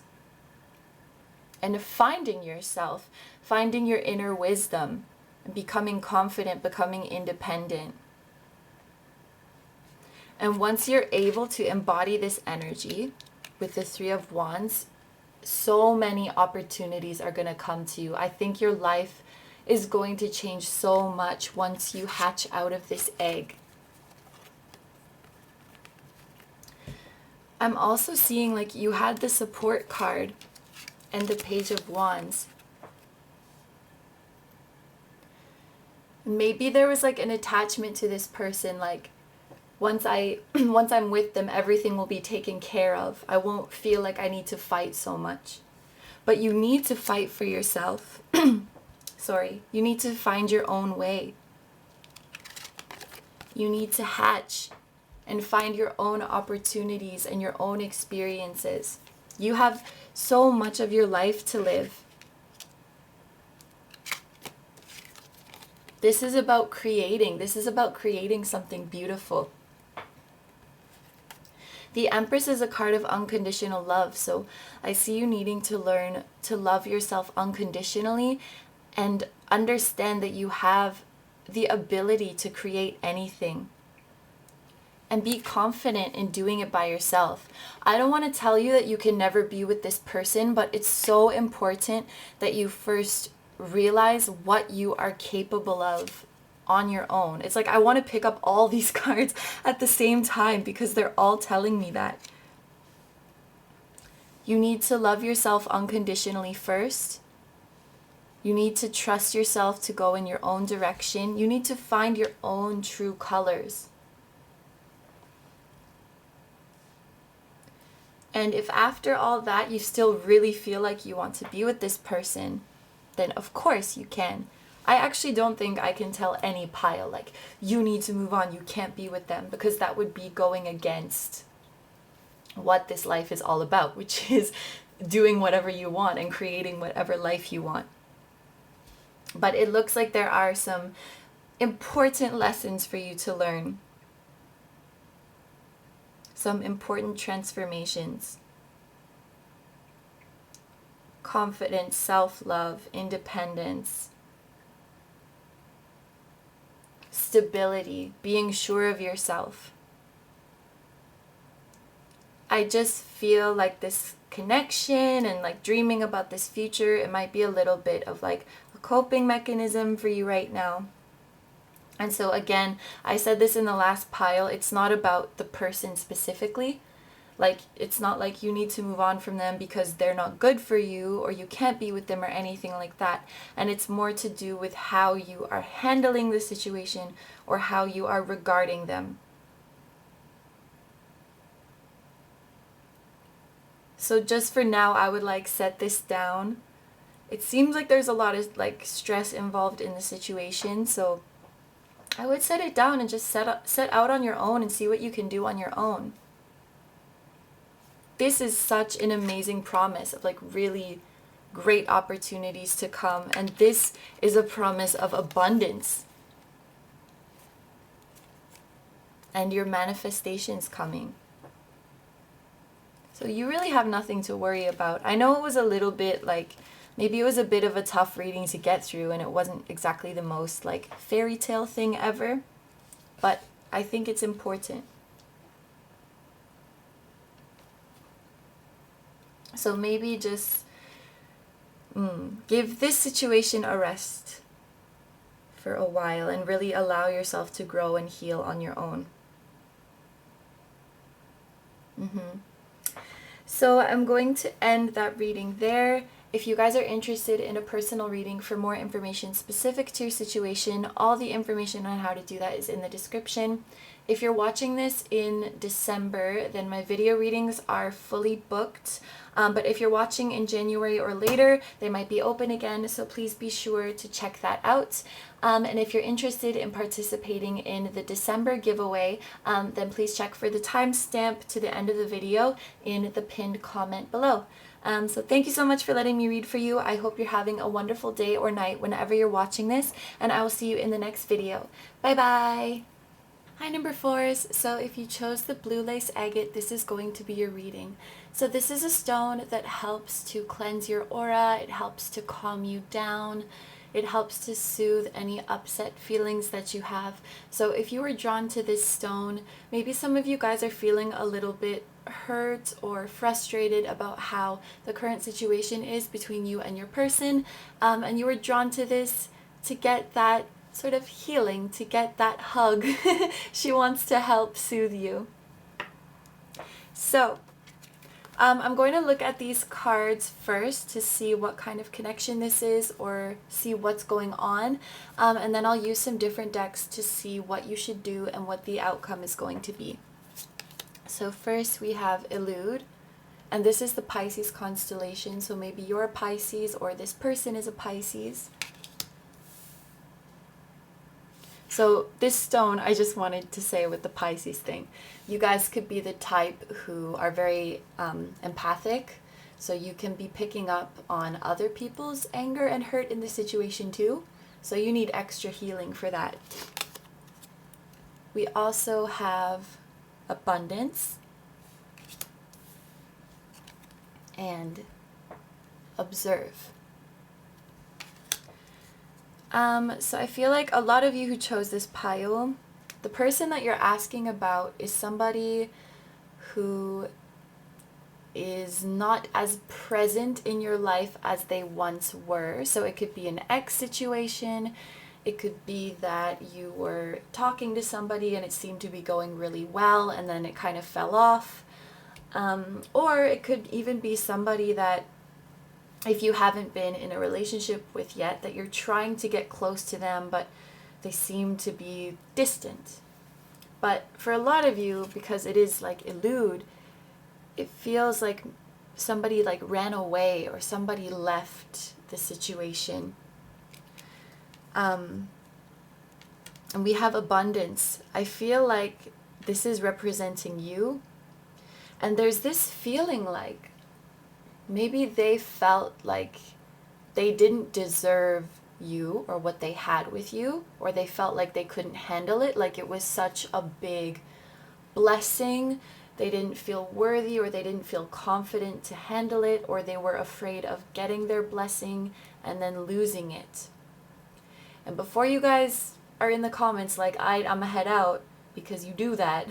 and finding yourself, finding your inner wisdom, and becoming confident, becoming independent. And once you're able to embody this energy, with the Three of Wands, so many opportunities are going to come to you. I think your life is going to change so much once you hatch out of this egg. I'm also seeing like you had the support card and the Page of Wands. Maybe there was like an attachment to this person, like, once I'm with them, everything will be taken care of. I won't feel like I need to fight so much. But you need to fight for yourself. Sorry. You need to find your own way. You need to hatch and find your own opportunities and your own experiences. You have so much of your life to live. This is about creating. This is about creating something beautiful. The Empress is a card of unconditional love, so I see you needing to learn to love yourself unconditionally and understand that you have the ability to create anything. And be confident in doing it by yourself. I don't want to tell you that you can never be with this person, but it's so important that you first realize what you are capable of on your own. It's like I want to pick up all these cards at the same time because they're all telling me that. You need to love yourself unconditionally first. You need to trust yourself to go in your own direction. You need to find your own true colors. And if after all that you still really feel like you want to be with this person, then of course you can. I actually don't think I can tell any pile, like, you need to move on, you can't be with them, because that would be going against what this life is all about, which is doing whatever you want and creating whatever life you want. But it looks like there are some important lessons for you to learn. Some important transformations. Confidence, self-love, independence, stability, being sure of yourself. I just feel like this connection and like dreaming about this future, it might be a little bit of like a coping mechanism for you right now. And so again, I said this in the last pile, it's not about the person specifically. Like, it's not like you need to move on from them because they're not good for you or you can't be with them or anything like that. And it's more to do with how you are handling the situation or how you are regarding them. So just for now, I would like set this down. It seems like there's a lot of like stress involved in the situation. So I would set it down and just set out on your own and see what you can do on your own. This is such an amazing promise of like really great opportunities to come. And this is a promise of abundance. And your manifestations coming. So you really have nothing to worry about. I know it was a little bit like, maybe it was a bit of a tough reading to get through and it wasn't exactly the most like fairy tale thing ever. But I think it's important. So maybe just give this situation a rest for a while and really allow yourself to grow and heal on your own. So I'm going to end that reading there. If you guys are interested in a personal reading for more information specific to your situation, all the information on how to do that is in the description. If you're watching this in December, then my video readings are fully booked. But if you're watching in January or later, they might be open again. So please be sure to check that out. And if you're interested in participating in the December giveaway, then please check for the timestamp to the end of the video in the pinned comment below. So thank you so much for letting me read for you. I hope you're having a wonderful day or night whenever you're watching this, and I will see you in the next video. Bye bye! Hi number 4s, so if you chose the blue lace agate, this is going to be your reading. So this is a stone that helps to cleanse your aura, it helps to calm you down, it helps to soothe any upset feelings that you have. So if you were drawn to this stone, maybe some of you guys are feeling a little bit hurt or frustrated about how the current situation is between you and your person, and you were drawn to this to get that sort of healing, to get that hug. She wants to help soothe you. So I'm going to look at these cards first to see what kind of connection this is or see what's going on, and then I'll use some different decks to see what you should do and what the outcome is going to be. So first we have Illuminated, and this is the Pisces constellation, so maybe you're a Pisces or this person is a Pisces. So this stone, I just wanted to say with the Pisces thing, you guys could be the type who are very empathic, so you can be picking up on other people's anger and hurt in the situation too, so you need extra healing for that. We also have abundance and observe. So I feel like a lot of you who chose this pile, the person that you're asking about is somebody who is not as present in your life as they once were. So it could be an ex situation, it could be that you were talking to somebody and it seemed to be going really well and then it kind of fell off. Or it could even be somebody that, if you haven't been in a relationship with yet, that you're trying to get close to them, but they seem to be distant. But for a lot of you, because it is like elude, it feels like somebody like ran away or somebody left the situation. And we have abundance. I feel like this is representing you. And there's this feeling like maybe they felt like they didn't deserve you or what they had with you, or they felt like they couldn't handle it, like it was such a big blessing. They didn't feel worthy, or they didn't feel confident to handle it, or they were afraid of getting their blessing and then losing it. And before you guys are in the comments like, I'm gonna head out because you do that,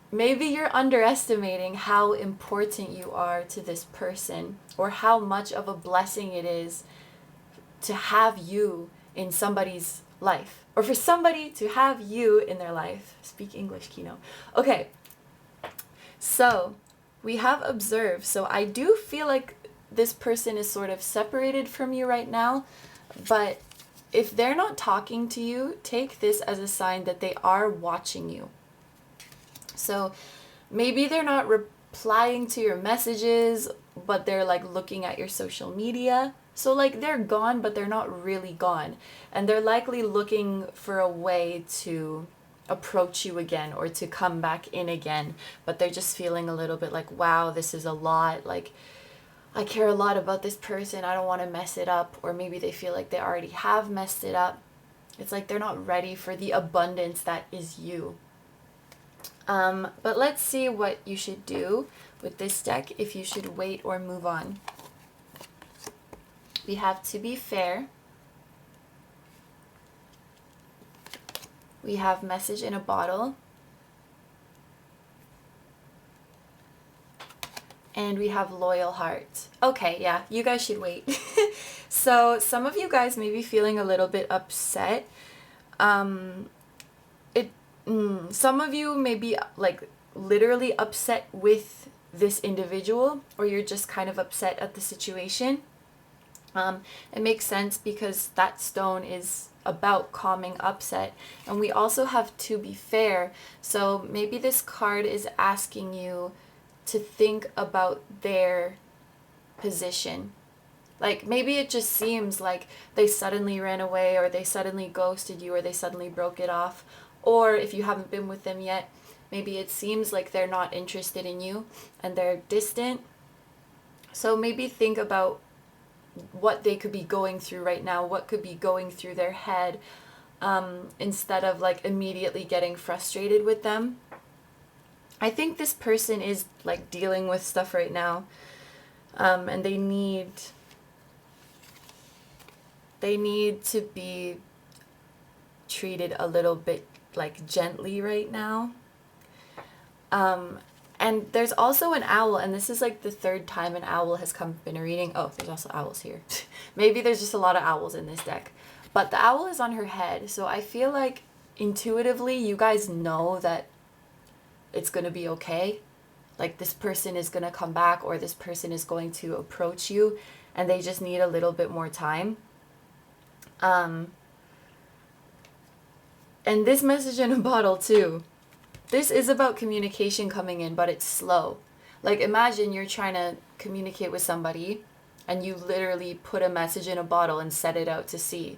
maybe you're underestimating how important you are to this person, or how much of a blessing it is to have you in somebody's life, or for somebody to have you in their life. Speak English, Kino. Okay, so we have observed. So I do feel like this person is sort of separated from you right now, but if they're not talking to you, take this as a sign that they are watching you. So maybe they're not replying to your messages, but they're like looking at your social media. So like they're gone, but they're not really gone. And they're likely looking for a way to approach you again, or to come back in again. But they're just feeling a little bit like, wow, this is a lot. Like, I care a lot about this person. I don't want to mess it up. Or maybe they feel like they already have messed it up. It's like they're not ready for the abundance that is you. But let's see what you should do with this deck, if you should wait or move on. We have to be fair. We have message in a bottle. And we have loyal heart. Okay, yeah, you guys should wait. So some of you guys may be feeling a little bit upset. Some of you may be like literally upset with this individual, or you're just kind of upset at the situation. It makes sense because that stone is about calming upset. And we also have to be fair. So maybe this card is asking you to think about their position. Like maybe it just seems like they suddenly ran away, or they suddenly ghosted you, or they suddenly broke it off. Or if you haven't been with them yet, maybe it seems like they're not interested in you and they're distant. So maybe think about what they could be going through right now, what could be going through their head, instead of like immediately getting frustrated with them. I think this person is like dealing with stuff right now, and they need to be treated a little bit like gently right now. And there's also an owl, and this is like the third time an owl has come up in a reading. Oh, there's also owls here. Maybe there's just a lot of owls in this deck. But the owl is on her head, so I feel like intuitively you guys know that it's going to be okay. Like this person is going to come back, or this person is going to approach you, and they just need a little bit more time. And this message in a bottle too. This is about communication coming in, but it's slow. Like imagine you're trying to communicate with somebody and you literally put a message in a bottle and set it out to sea.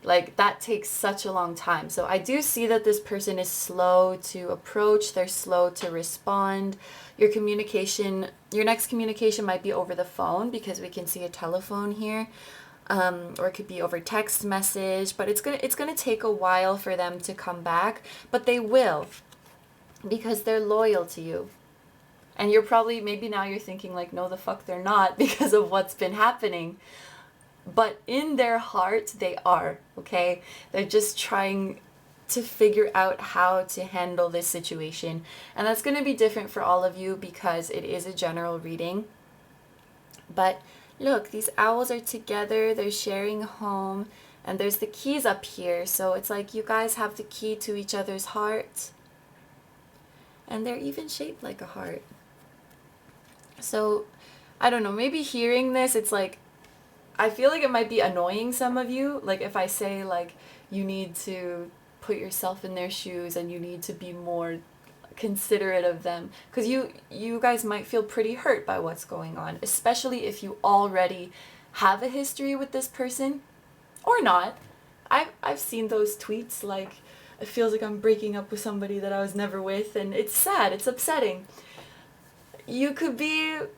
Like that takes such a long time. So I do see that this person is slow to approach. They're slow to respond. Your next communication might be over the phone, because we can see a telephone here. Or it could be over text message, but it's gonna take a while for them to come back, but they will, because they're loyal to you. And you're probably, maybe now you're thinking like, no the fuck they're not, because of what's been happening. But in their heart, they are, okay? They're just trying to figure out how to handle this situation. And that's going to be different for all of you, because it is a general reading. But look, these owls are together, they're sharing a home, and there's the keys up here. So it's like you guys have the key to each other's heart. And they're even shaped like a heart. So, I don't know, maybe hearing this, it's like, I feel like it might be annoying some of you. Like if I say like, you need to put yourself in their shoes and you need to be more considerate of them, because you guys might feel pretty hurt by what's going on, especially if you already have a history with this person or not. I've seen those tweets like, it feels like I'm breaking up with somebody that I was never with, and it's sad, it's upsetting. You could be a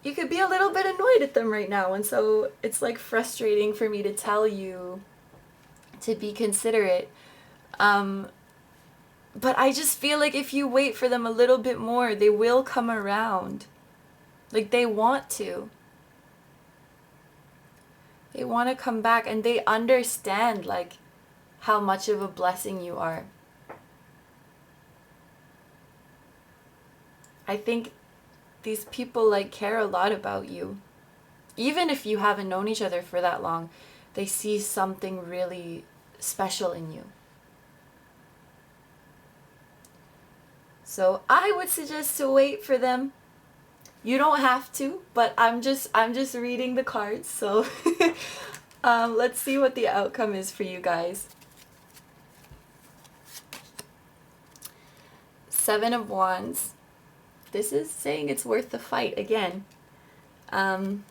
little bit annoyed at them right now, and so it's like frustrating for me to tell you to be considerate. But I just feel like if you wait for them a little bit more, they will come around. Like, they want to. They want to come back, and they understand like how much of a blessing you are. I think these people like care a lot about you. Even if you haven't known each other for that long, they see something really special in you. So I would suggest to wait for them. You don't have to, but I'm just reading the cards, so let's see what the outcome is for you guys. Seven of Wands. This is saying it's worth the fight again. The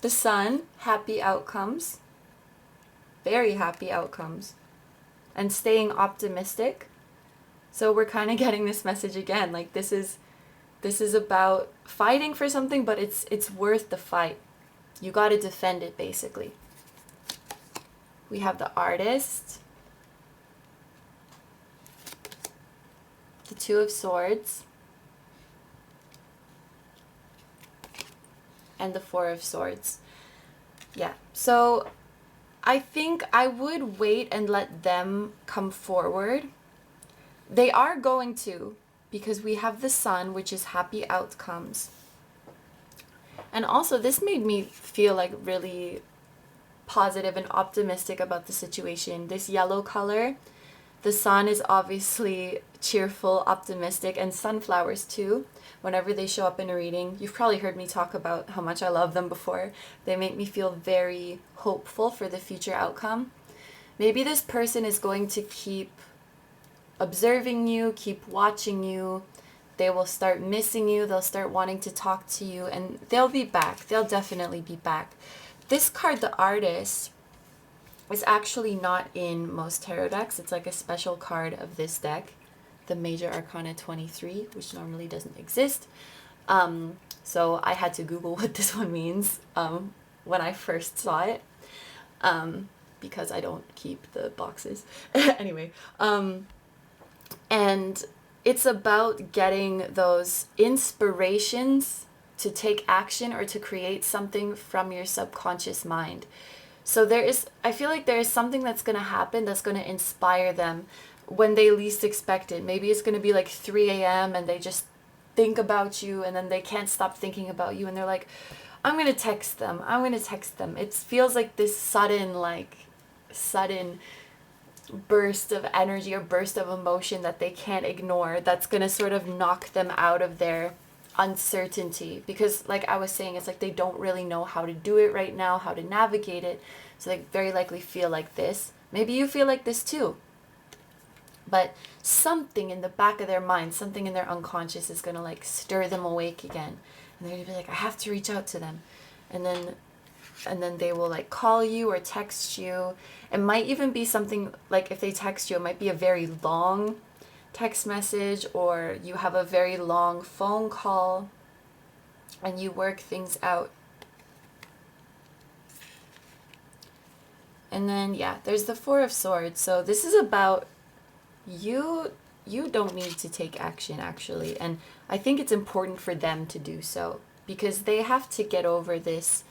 Sun, happy outcomes. Very happy outcomes. And staying optimistic. So we're kind of getting this message again, like this is about fighting for something, but it's worth the fight. You got to defend it, basically. We have the Artist, the Two of Swords, and the Four of Swords. Yeah, so I think I would wait and let them come forward. They are going to, because we have the Sun, which is happy outcomes. And also, this made me feel like really positive and optimistic about the situation. This yellow color, the Sun is obviously cheerful, optimistic, and sunflowers too. Whenever they show up in a reading, you've probably heard me talk about how much I love them before. They make me feel very hopeful for the future outcome. Maybe this person is going to keep observing you, keep watching you. They will start missing you. They'll start wanting to talk to you, and they'll be back. They'll definitely be back. This card, the Artist, is actually not in most tarot decks. It's like a special card of this deck, the Major Arcana 23, which normally doesn't exist. So I had to Google what this one means when I first saw it, because I don't keep the boxes. Anyway, and it's about getting those inspirations to take action or to create something from your subconscious mind. So I feel like there is something that's going to happen that's going to inspire them when they least expect it. Maybe it's going to be like 3 a.m. and they just think about you, and then they can't stop thinking about you, and they're like, I'm going to text them. It feels like this sudden burst of energy or burst of emotion that they can't ignore, that's going to sort of knock them out of their uncertainty, because like I was saying, it's like they don't really know how to do it right now, how to navigate it, so they very likely feel like this. Maybe you feel like this too, but something in the back of their mind, something in their unconscious is going to like stir them awake again, and they're going to be like, I have to reach out to them. And then they will like call you or text you. It might even be something like, if they text you, it might be a very long text message, or you have a very long phone call and you work things out. And then yeah, there's the Four of Swords. So this is about you don't need to take action, actually, and I think it's important for them to do so, because they have to get over this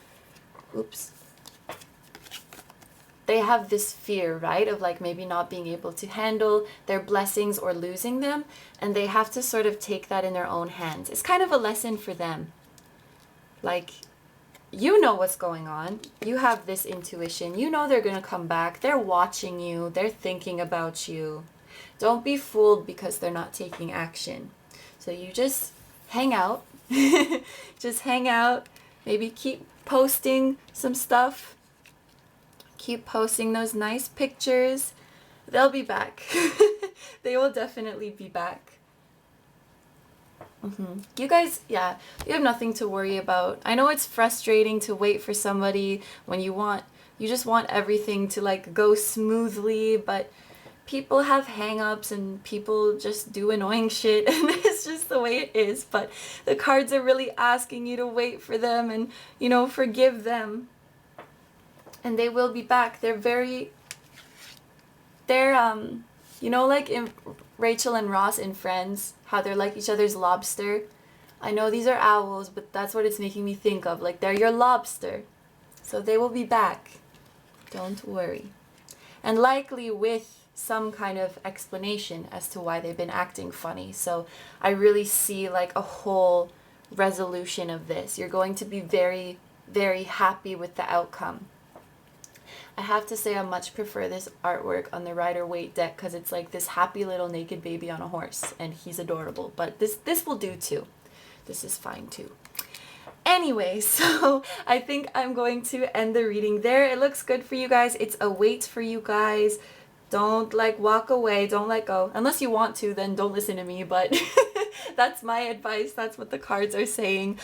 they have this fear, right, of like maybe not being able to handle their blessings or losing them, and they have to sort of take that in their own hands. It's kind of a lesson for them. Like, you know what's going on. You have this intuition. You know they're going to come back. They're watching you. They're thinking about you. Don't be fooled because they're not taking action. So you just hang out. Just hang out. Maybe keep posting some stuff. Keep posting those nice pictures. They'll be back. They will definitely be back. You guys, yeah, you have nothing to worry about. I know it's frustrating to wait for somebody when you just want everything to like go smoothly, but people have hang-ups and people just do annoying shit and it's just the way it is. But the cards are really asking you to wait for them and, you know, forgive them. And they will be back. They're you know, like in Rachel and Ross in Friends, how they're like each other's lobster. I know these are owls, but that's what it's making me think of. Like, they're your lobster. So they will be back. Don't worry. And likely with some kind of explanation as to why they've been acting funny. So I really see like a whole resolution of this. You're going to be very, very happy with the outcome. I have to say I much prefer this artwork on the Rider-Waite deck because it's like this happy little naked baby on a horse and he's adorable. But this will do too. This is fine too. Anyway, so I think I'm going to end the reading there. It looks good for you guys. It's a wait for you guys. Don't like walk away. Don't let go. Unless you want to, then don't listen to me. But that's my advice. That's what the cards are saying.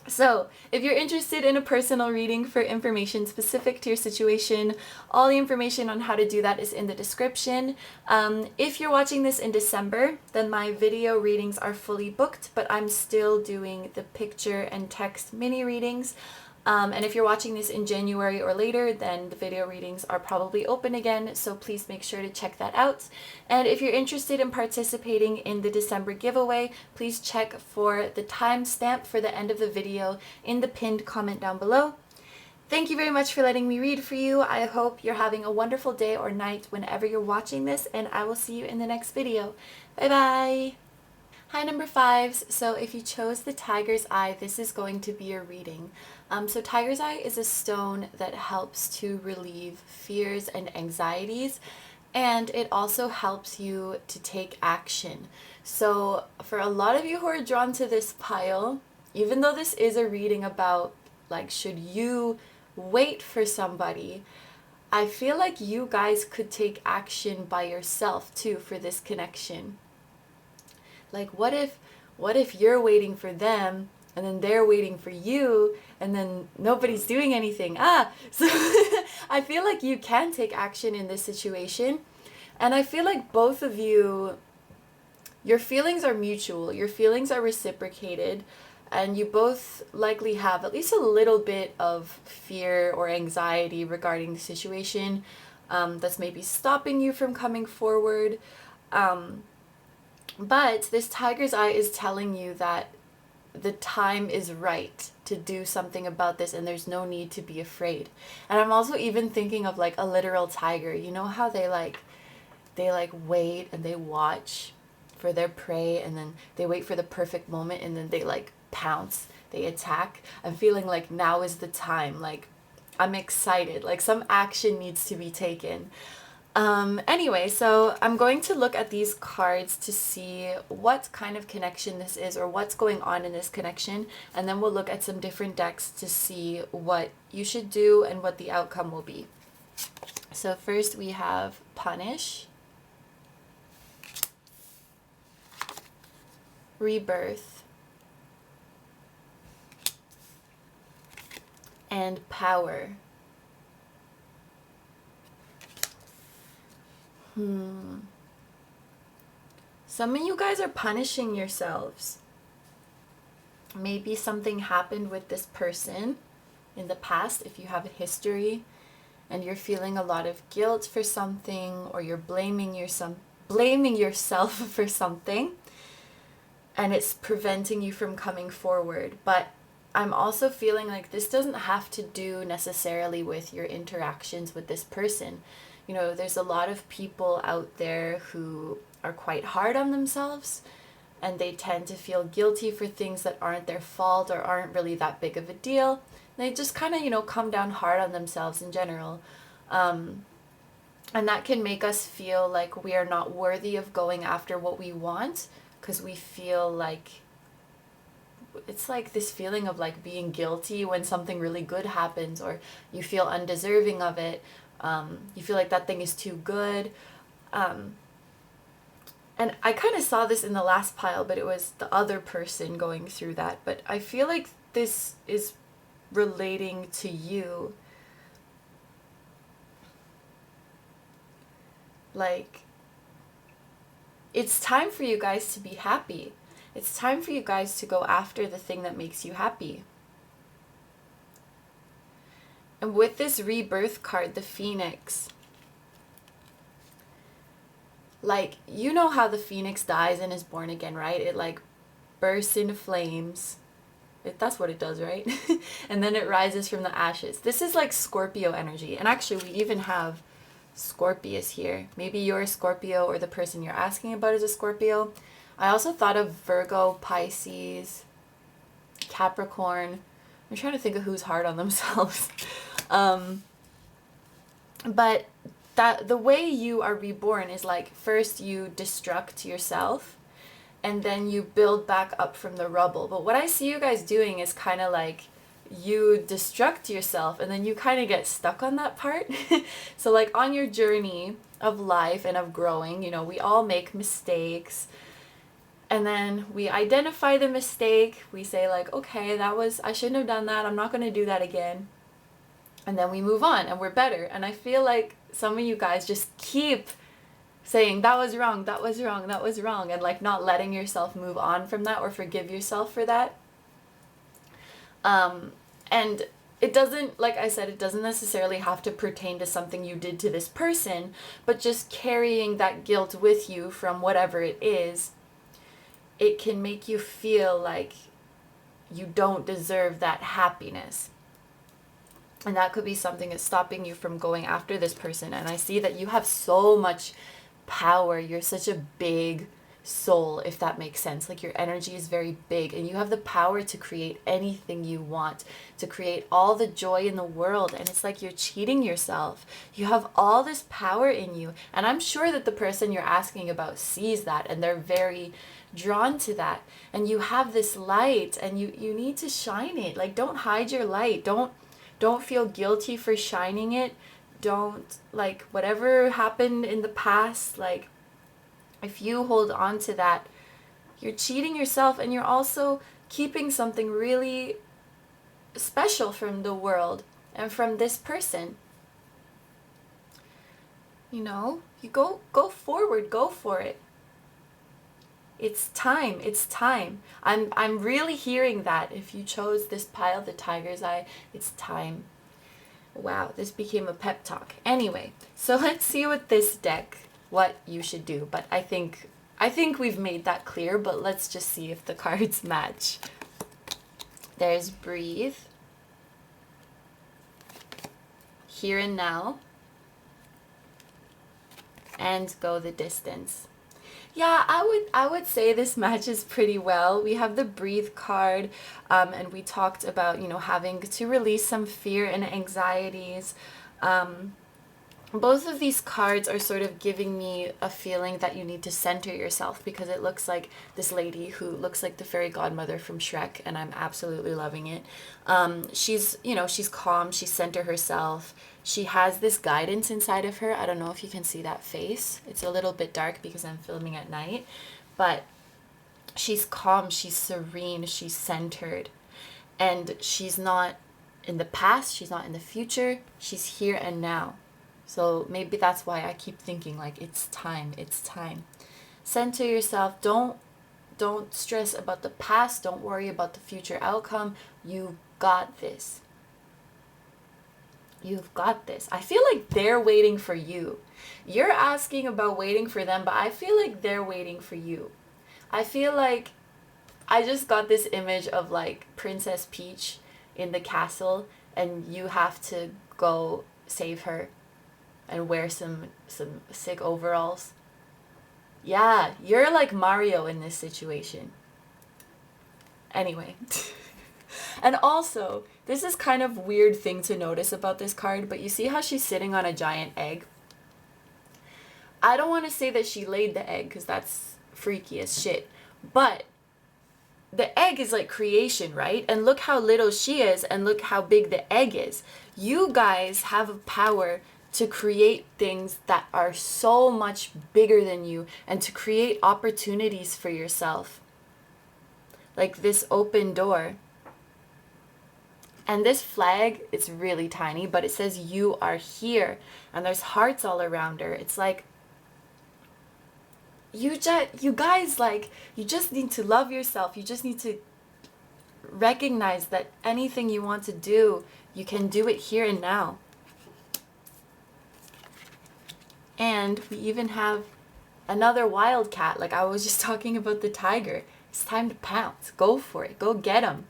So, if you're interested in a personal reading for information specific to your situation, all the information on how to do that is in the description. If you're watching this in December, then my video readings are fully booked, but I'm still doing the picture and text mini readings. And if you're watching this in January or later, then the video readings are probably open again, so please make sure to check that out. And if you're interested in participating in the December giveaway, please check for the timestamp for the end of the video in the pinned comment down below. Thank you very much for letting me read for you. I hope you're having a wonderful day or night whenever you're watching this, and I will see you in the next video. Bye bye! Hi number 5s, so if you chose the Tiger's Eye, this is going to be your reading. So Tiger's Eye is a stone that helps to relieve fears and anxieties, and it also helps you to take action. So for a lot of you who are drawn to this pile, even though this is a reading about like should you wait for somebody, I feel like you guys could take action by yourself too for this connection. Like what if you're waiting for them and then they're waiting for you and then nobody's doing anything? So I feel like you can take action in this situation. And I feel like both of you, your feelings are mutual, your feelings are reciprocated, and you both likely have at least a little bit of fear or anxiety regarding the situation that's maybe stopping you from coming forward. But this Tiger's Eye is telling you that the time is right to do something about this and there's no need to be afraid. And I'm also even thinking of like a literal tiger. You know how they wait and they watch for their prey and then they wait for the perfect moment and then they like pounce, they attack. I'm feeling like now is the time. Like I'm excited, like some action needs to be taken. Anyway, so I'm going to look at these cards to see what kind of connection this is or what's going on in this connection, and then we'll look at some different decks to see what you should do and what the outcome will be. So first we have Punish, Rebirth, and Power. Some of you guys are punishing yourselves. Maybe something happened with this person in the past, if you have a history, and you're feeling a lot of guilt for something, or you're blaming yourself for something, and it's preventing you from coming forward. But I'm also feeling like this doesn't have to do necessarily with your interactions with this person. You know, there's a lot of people out there who are quite hard on themselves, and they tend to feel guilty for things that aren't their fault or aren't really that big of a deal. They just kind of, you know, come down hard on themselves in general. And that can make us feel like we are not worthy of going after what we want, because we feel like it's like this feeling of like being guilty when something really good happens, or you feel undeserving of it. You feel like that thing is too good. And I kind of saw this in the last pile, but it was the other person going through that. But I feel like this is relating to you. Like, it's time for you guys to be happy. It's time for you guys to go after the thing that makes you happy. And with this rebirth card, the Phoenix, like, you know how the Phoenix dies and is born again, right? It like bursts into flames. That's what it does, right? And then it rises from the ashes. This is like Scorpio energy. And actually, we even have Scorpius here. Maybe you're a Scorpio, or the person you're asking about is a Scorpio. I also thought of Virgo, Pisces, Capricorn. I'm trying to think of who's hard on themselves. But that the way you are reborn is like, first you destruct yourself and then you build back up from the rubble. But what I see you guys doing is kind of like, you destruct yourself and then you kind of get stuck on that part. So like on your journey of life and of growing, you know, we all make mistakes. And then we identify the mistake. We say like, okay, I shouldn't have done that. I'm not going to do that again. And then we move on and we're better. And I feel like some of you guys just keep saying that was wrong, that was wrong, that was wrong, and like not letting yourself move on from that or forgive yourself for that. And it doesn't, like I said, it doesn't necessarily have to pertain to something you did to this person, but just carrying that guilt with you from whatever it is, it can make you feel like you don't deserve that happiness. And that could be something that's stopping you from going after this person. And I see that you have so much power. You're such a big soul, if that makes sense. Like, your energy is very big and you have the power to create anything you want, to create all the joy in the world. And it's like you're cheating yourself. You have all this power in you. And I'm sure that the person you're asking about sees that and they're very drawn to that. And you have this light and you need to shine it. Like, don't hide your light. Don't feel guilty for shining it. Don't, like, whatever happened in the past, like, if you hold on to that, you're cheating yourself and you're also keeping something really special from the world and from this person. You know, you go forward, go for it. It's time. It's time. I'm really hearing that. If you chose this pile, the tiger's eye, it's time. Wow, this became a pep talk. Anyway, so let's see with this deck what you should do. But I think we've made that clear, but let's just see if the cards match. There's breathe, here and now, and go the distance. Yeah, I would say this matches pretty well. We have the breathe card, and we talked about, you know, having to release some fear and anxieties. Both of these cards are sort of giving me a feeling that you need to center yourself, because it looks like this lady who looks like the fairy godmother from Shrek, and I'm absolutely loving it. She's calm, she's center herself. She has this guidance inside of her. I don't know if you can see that face. It's a little bit dark because I'm filming at night, but she's calm, she's serene, she's centered, and she's not in the past, she's not in the future, she's here and now. So maybe that's why I keep thinking like, it's time, it's time. Center yourself. Don't stress about the past. Don't worry about the future outcome. You got this. You've got this. I feel like they're waiting for you. You're asking about waiting for them, but I feel like they're waiting for you. I feel like I just got this image of like Princess Peach in the castle, and you have to go save her and wear some sick overalls. Yeah, you're like Mario in this situation. Anyway. And also, this is kind of weird thing to notice about this card, but you see how she's sitting on a giant egg? I don't want to say that she laid the egg, because that's freaky as shit. But the egg is like creation, right? And look how little she is, and look how big the egg is. You guys have a power to create things that are so much bigger than you and to create opportunities for yourself. Like this open door. And this flag, it's really tiny, but it says you are here. And there's hearts all around her. It's like, you guys, like, you just need to love yourself. You just need to recognize that anything you want to do, you can do it here and now. And we even have another wildcat. Like I was just talking about the tiger. It's time to pounce. Go for it. Go get him.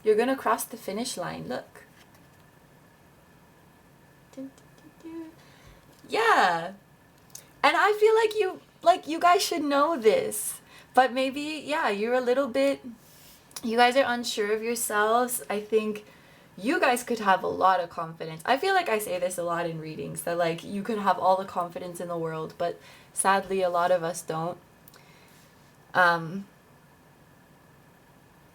You're gonna cross the finish line. Look. Yeah. And I feel like you guys should know this. But maybe, yeah, you're a little bit, you guys are unsure of yourselves. I think you guys could have a lot of confidence. I feel like I say this a lot in readings, that like you could have all the confidence in the world, but sadly a lot of us don't.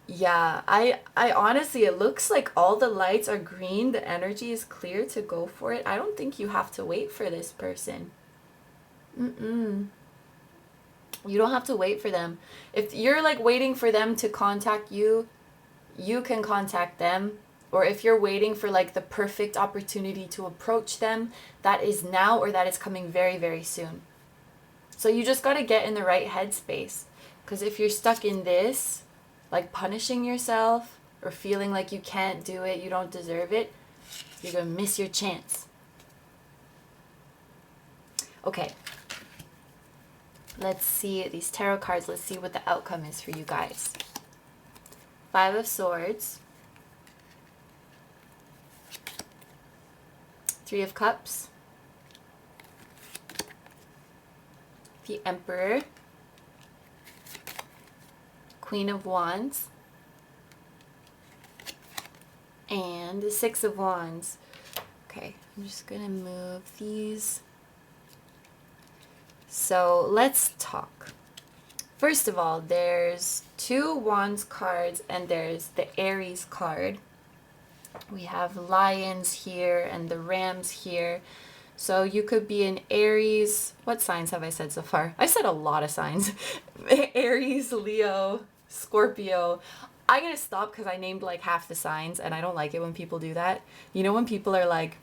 Yeah, I honestly, it looks like all the lights are green. The energy is clear to go for it. I don't think you have to wait for this person. You don't have to wait for them. If you're like waiting for them to contact you, you can contact them. Or if you're waiting for like the perfect opportunity to approach them, that is now or that is coming very, very soon. So you just got to get in the right headspace. Because if you're stuck in this, like punishing yourself or feeling like you can't do it, you don't deserve it, you're going to miss your chance. Okay. Let's see these tarot cards. Let's see what the outcome is for you guys. 5 of Swords. 3 of Cups. The Emperor. Queen of Wands. And the 6 of Wands. Okay, I'm just going to move these. So let's talk. First of all, there's 2 Wands cards and there's the Aries card. We have lions here and the rams here. So you could be an Aries. What signs have I said so far? I said a lot of signs. Aries, Leo, Scorpio. I'm going to stop because I named like half the signs and I don't like it when people do that. You know when people are like,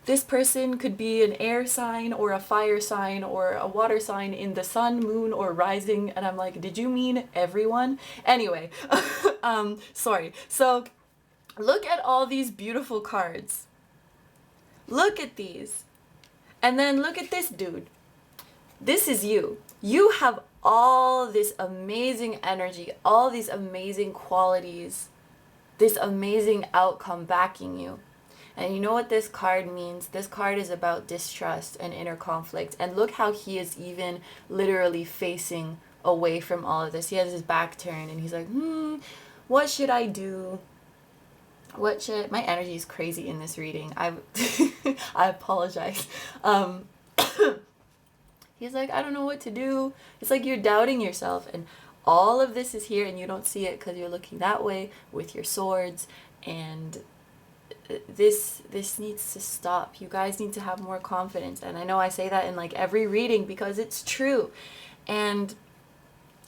this person could be an air sign or a fire sign or a water sign in the sun, moon, or rising. And I'm like, did you mean everyone? Anyway, sorry. So look at all these beautiful cards. Look at these. And then look at this dude. This is you. You have all this amazing energy, all these amazing qualities, this amazing outcome backing you. And you know what this card means? This card is about distrust and inner conflict. And look how he is even literally facing away from all of this. He has his back turned and he's like, what should I do? My energy is crazy in this reading. I apologize. He's like, I don't know what to do. It's like you're doubting yourself. And all of this is here and you don't see it because you're looking that way with your swords. And this needs to stop. You guys need to have more confidence. And I know I say that in like every reading because it's true. And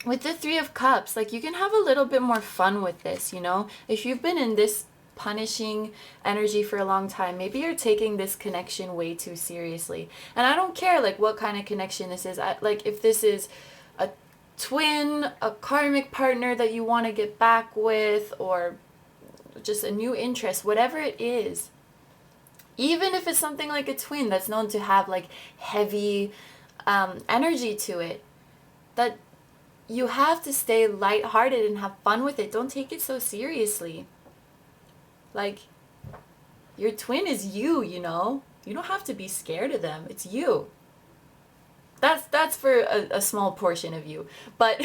with the 3 of Cups, like you can have a little bit more fun with this, you know? If you've been in this punishing energy for a long time, maybe you're taking this connection way too seriously. And I don't care like what kind of connection this is. Like if this is a twin, a karmic partner that you want to get back with, or just a new interest, whatever it is, even if it's something like a twin that's known to have like heavy energy to it, that you have to stay lighthearted and have fun with it. Don't take it so seriously. Like, your twin is you, you know? You don't have to be scared of them. It's you. That's for a small portion of you. But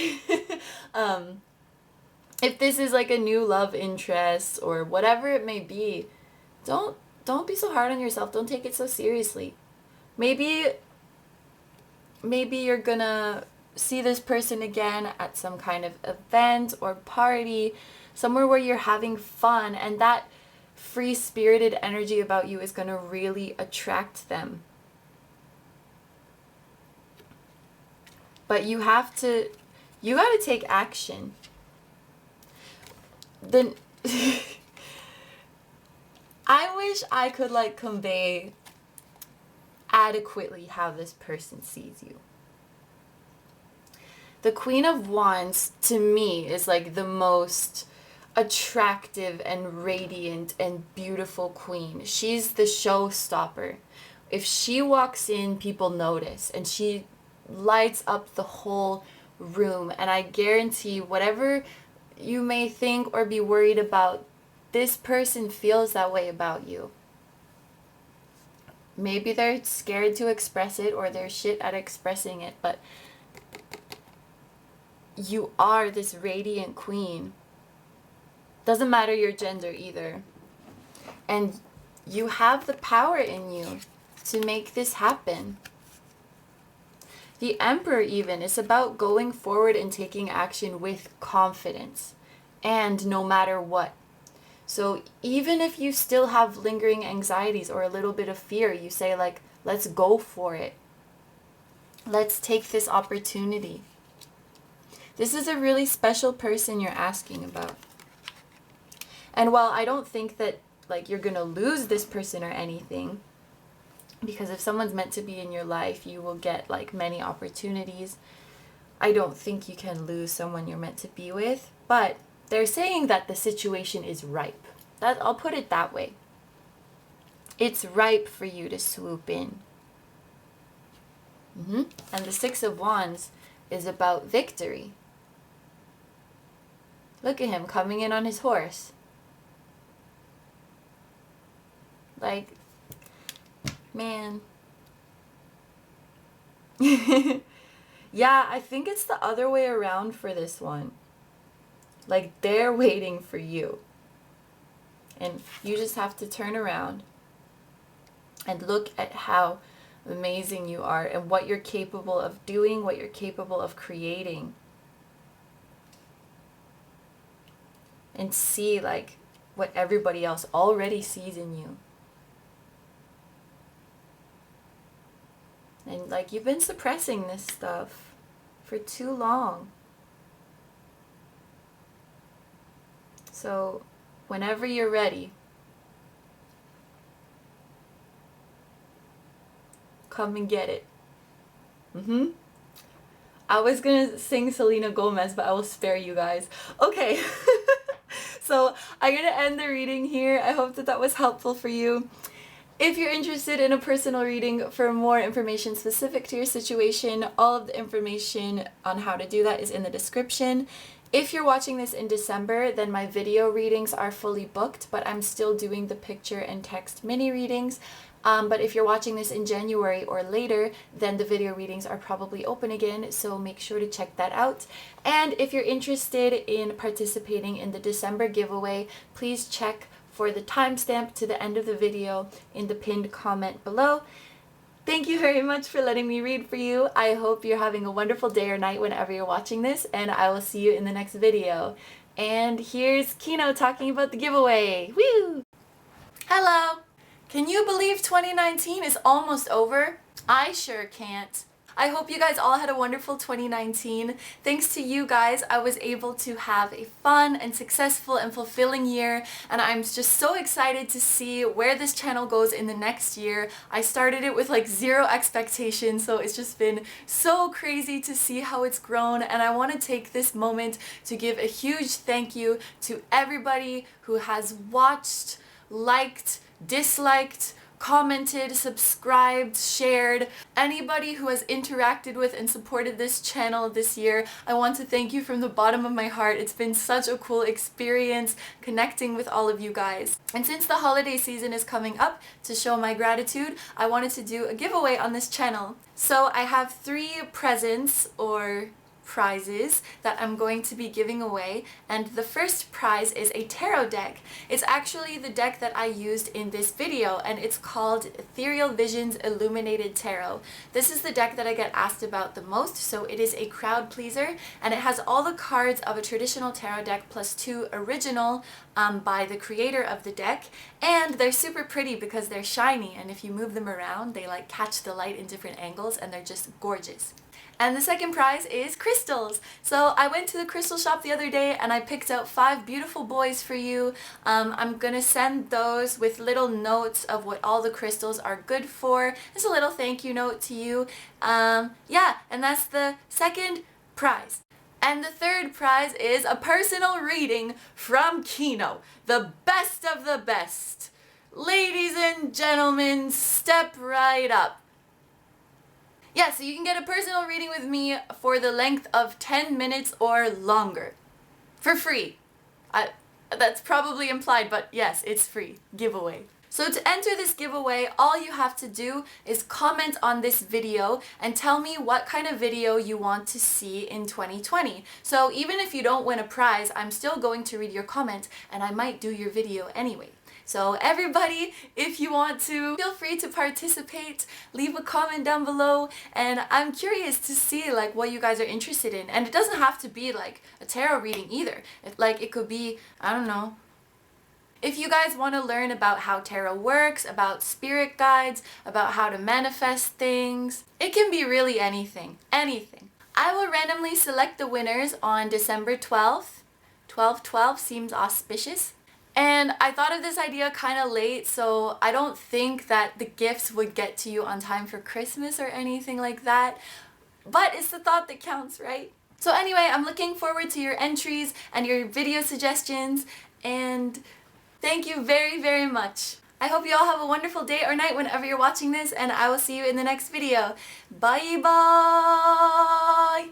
if this is like a new love interest or whatever it may be, don't be so hard on yourself. Don't take it so seriously. Maybe you're gonna see this person again at some kind of event or party, somewhere where you're having fun, and that free-spirited energy about you is going to really attract them. But you got to take action. Then I wish I could like convey adequately how this person sees you. The Queen of Wands to me is like the most attractive and radiant and beautiful queen. She's the showstopper. If she walks in, people notice, and she lights up the whole room. And I guarantee whatever you may think or be worried about, this person feels that way about you. Maybe they're scared to express it or they're shit at expressing it, but you are this radiant queen. Doesn't matter your gender either. And you have the power in you to make this happen. The Emperor even is about going forward and taking action with confidence, and no matter what. So even if you still have lingering anxieties or a little bit of fear, you say like, let's go for it. Let's take this opportunity. This is a really special person you're asking about. And while I don't think that like you're gonna lose this person or anything, because if someone's meant to be in your life, you will get like many opportunities. I don't think you can lose someone you're meant to be with, but they're saying that the situation is ripe. I'll put it that way. It's ripe for you to swoop in. And the Six of Wands is about victory. Look at him coming in on his horse. Like, man. Yeah, I think it's the other way around for this one. Like, they're waiting for you. And you just have to turn around and look at how amazing you are and what you're capable of doing, what you're capable of creating. And see, like, what everybody else already sees in you. And, like, you've been suppressing this stuff for too long. So, whenever you're ready, come and get it. I was gonna sing Selena Gomez, but I will spare you guys. Okay, so I'm gonna end the reading here. I hope that that was helpful for you. If you're interested in a personal reading for more information specific to your situation, all of the information on how to do that is in the description. If you're watching this in December, then my video readings are fully booked, but I'm still doing the picture and text mini readings. But if you're watching this in January or later, then the video readings are probably open again, so make sure to check that out. And if you're interested in participating in the December giveaway, please check for the timestamp to the end of the video in the pinned comment below. Thank you very much for letting me read for you. I hope you're having a wonderful day or night whenever you're watching this, and I will see you in the next video. And here's Kino talking about the giveaway. Woo! Hello! Can you believe 2019 is almost over? I sure can't. I hope you guys all had a wonderful 2019. Thanks to you guys, I was able to have a fun and successful and fulfilling year, and I'm just so excited to see where this channel goes in the next year. I started it with like zero expectations, so it's just been so crazy to see how it's grown, and I want to take this moment to give a huge thank you to everybody who has watched, liked, disliked, commented, subscribed, shared, anybody who has interacted with and supported this channel this year. I want to thank you from the bottom of my heart. It's been such a cool experience connecting with all of you guys. And since the holiday season is coming up, to show my gratitude, I wanted to do a giveaway on this channel. So I have 3 presents or prizes that I'm going to be giving away, and the first prize is a tarot deck. It's actually the deck that I used in this video, and it's called Ethereal Visions Illuminated Tarot. This is the deck that I get asked about the most, so it is a crowd pleaser, and it has all the cards of a traditional tarot deck plus 2 original by the creator of the deck, and they're super pretty because they're shiny, and if you move them around they like catch the light in different angles and they're just gorgeous. And the second prize is crystals. So I went to the crystal shop the other day and I picked out 5 beautiful boys for you. I'm gonna send those with little notes of what all the crystals are good for. It's a little thank you note to you. Yeah, and that's the second prize. And the third prize is a personal reading from Kino, the best of the best. Ladies and gentlemen, step right up. Yeah, so you can get a personal reading with me for the length of 10 minutes or longer. For free. That's probably implied, but yes, it's free. Giveaway. So to enter this giveaway, all you have to do is comment on this video and tell me what kind of video you want to see in 2020. So even if you don't win a prize, I'm still going to read your comment and I might do your video anyway. So everybody, if you want to, feel free to participate, leave a comment down below, and I'm curious to see like what you guys are interested in. And it doesn't have to be like a tarot reading either. It could be, I don't know. If you guys want to learn about how tarot works, about spirit guides, about how to manifest things, it can be really anything. Anything. I will randomly select the winners on December 12th. 12/12 seems auspicious. And I thought of this idea kind of late, so I don't think that the gifts would get to you on time for Christmas or anything like that. But it's the thought that counts, right? So anyway, I'm looking forward to your entries and your video suggestions, and thank you very, very much. I hope you all have a wonderful day or night whenever you're watching this, and I will see you in the next video. Bye bye!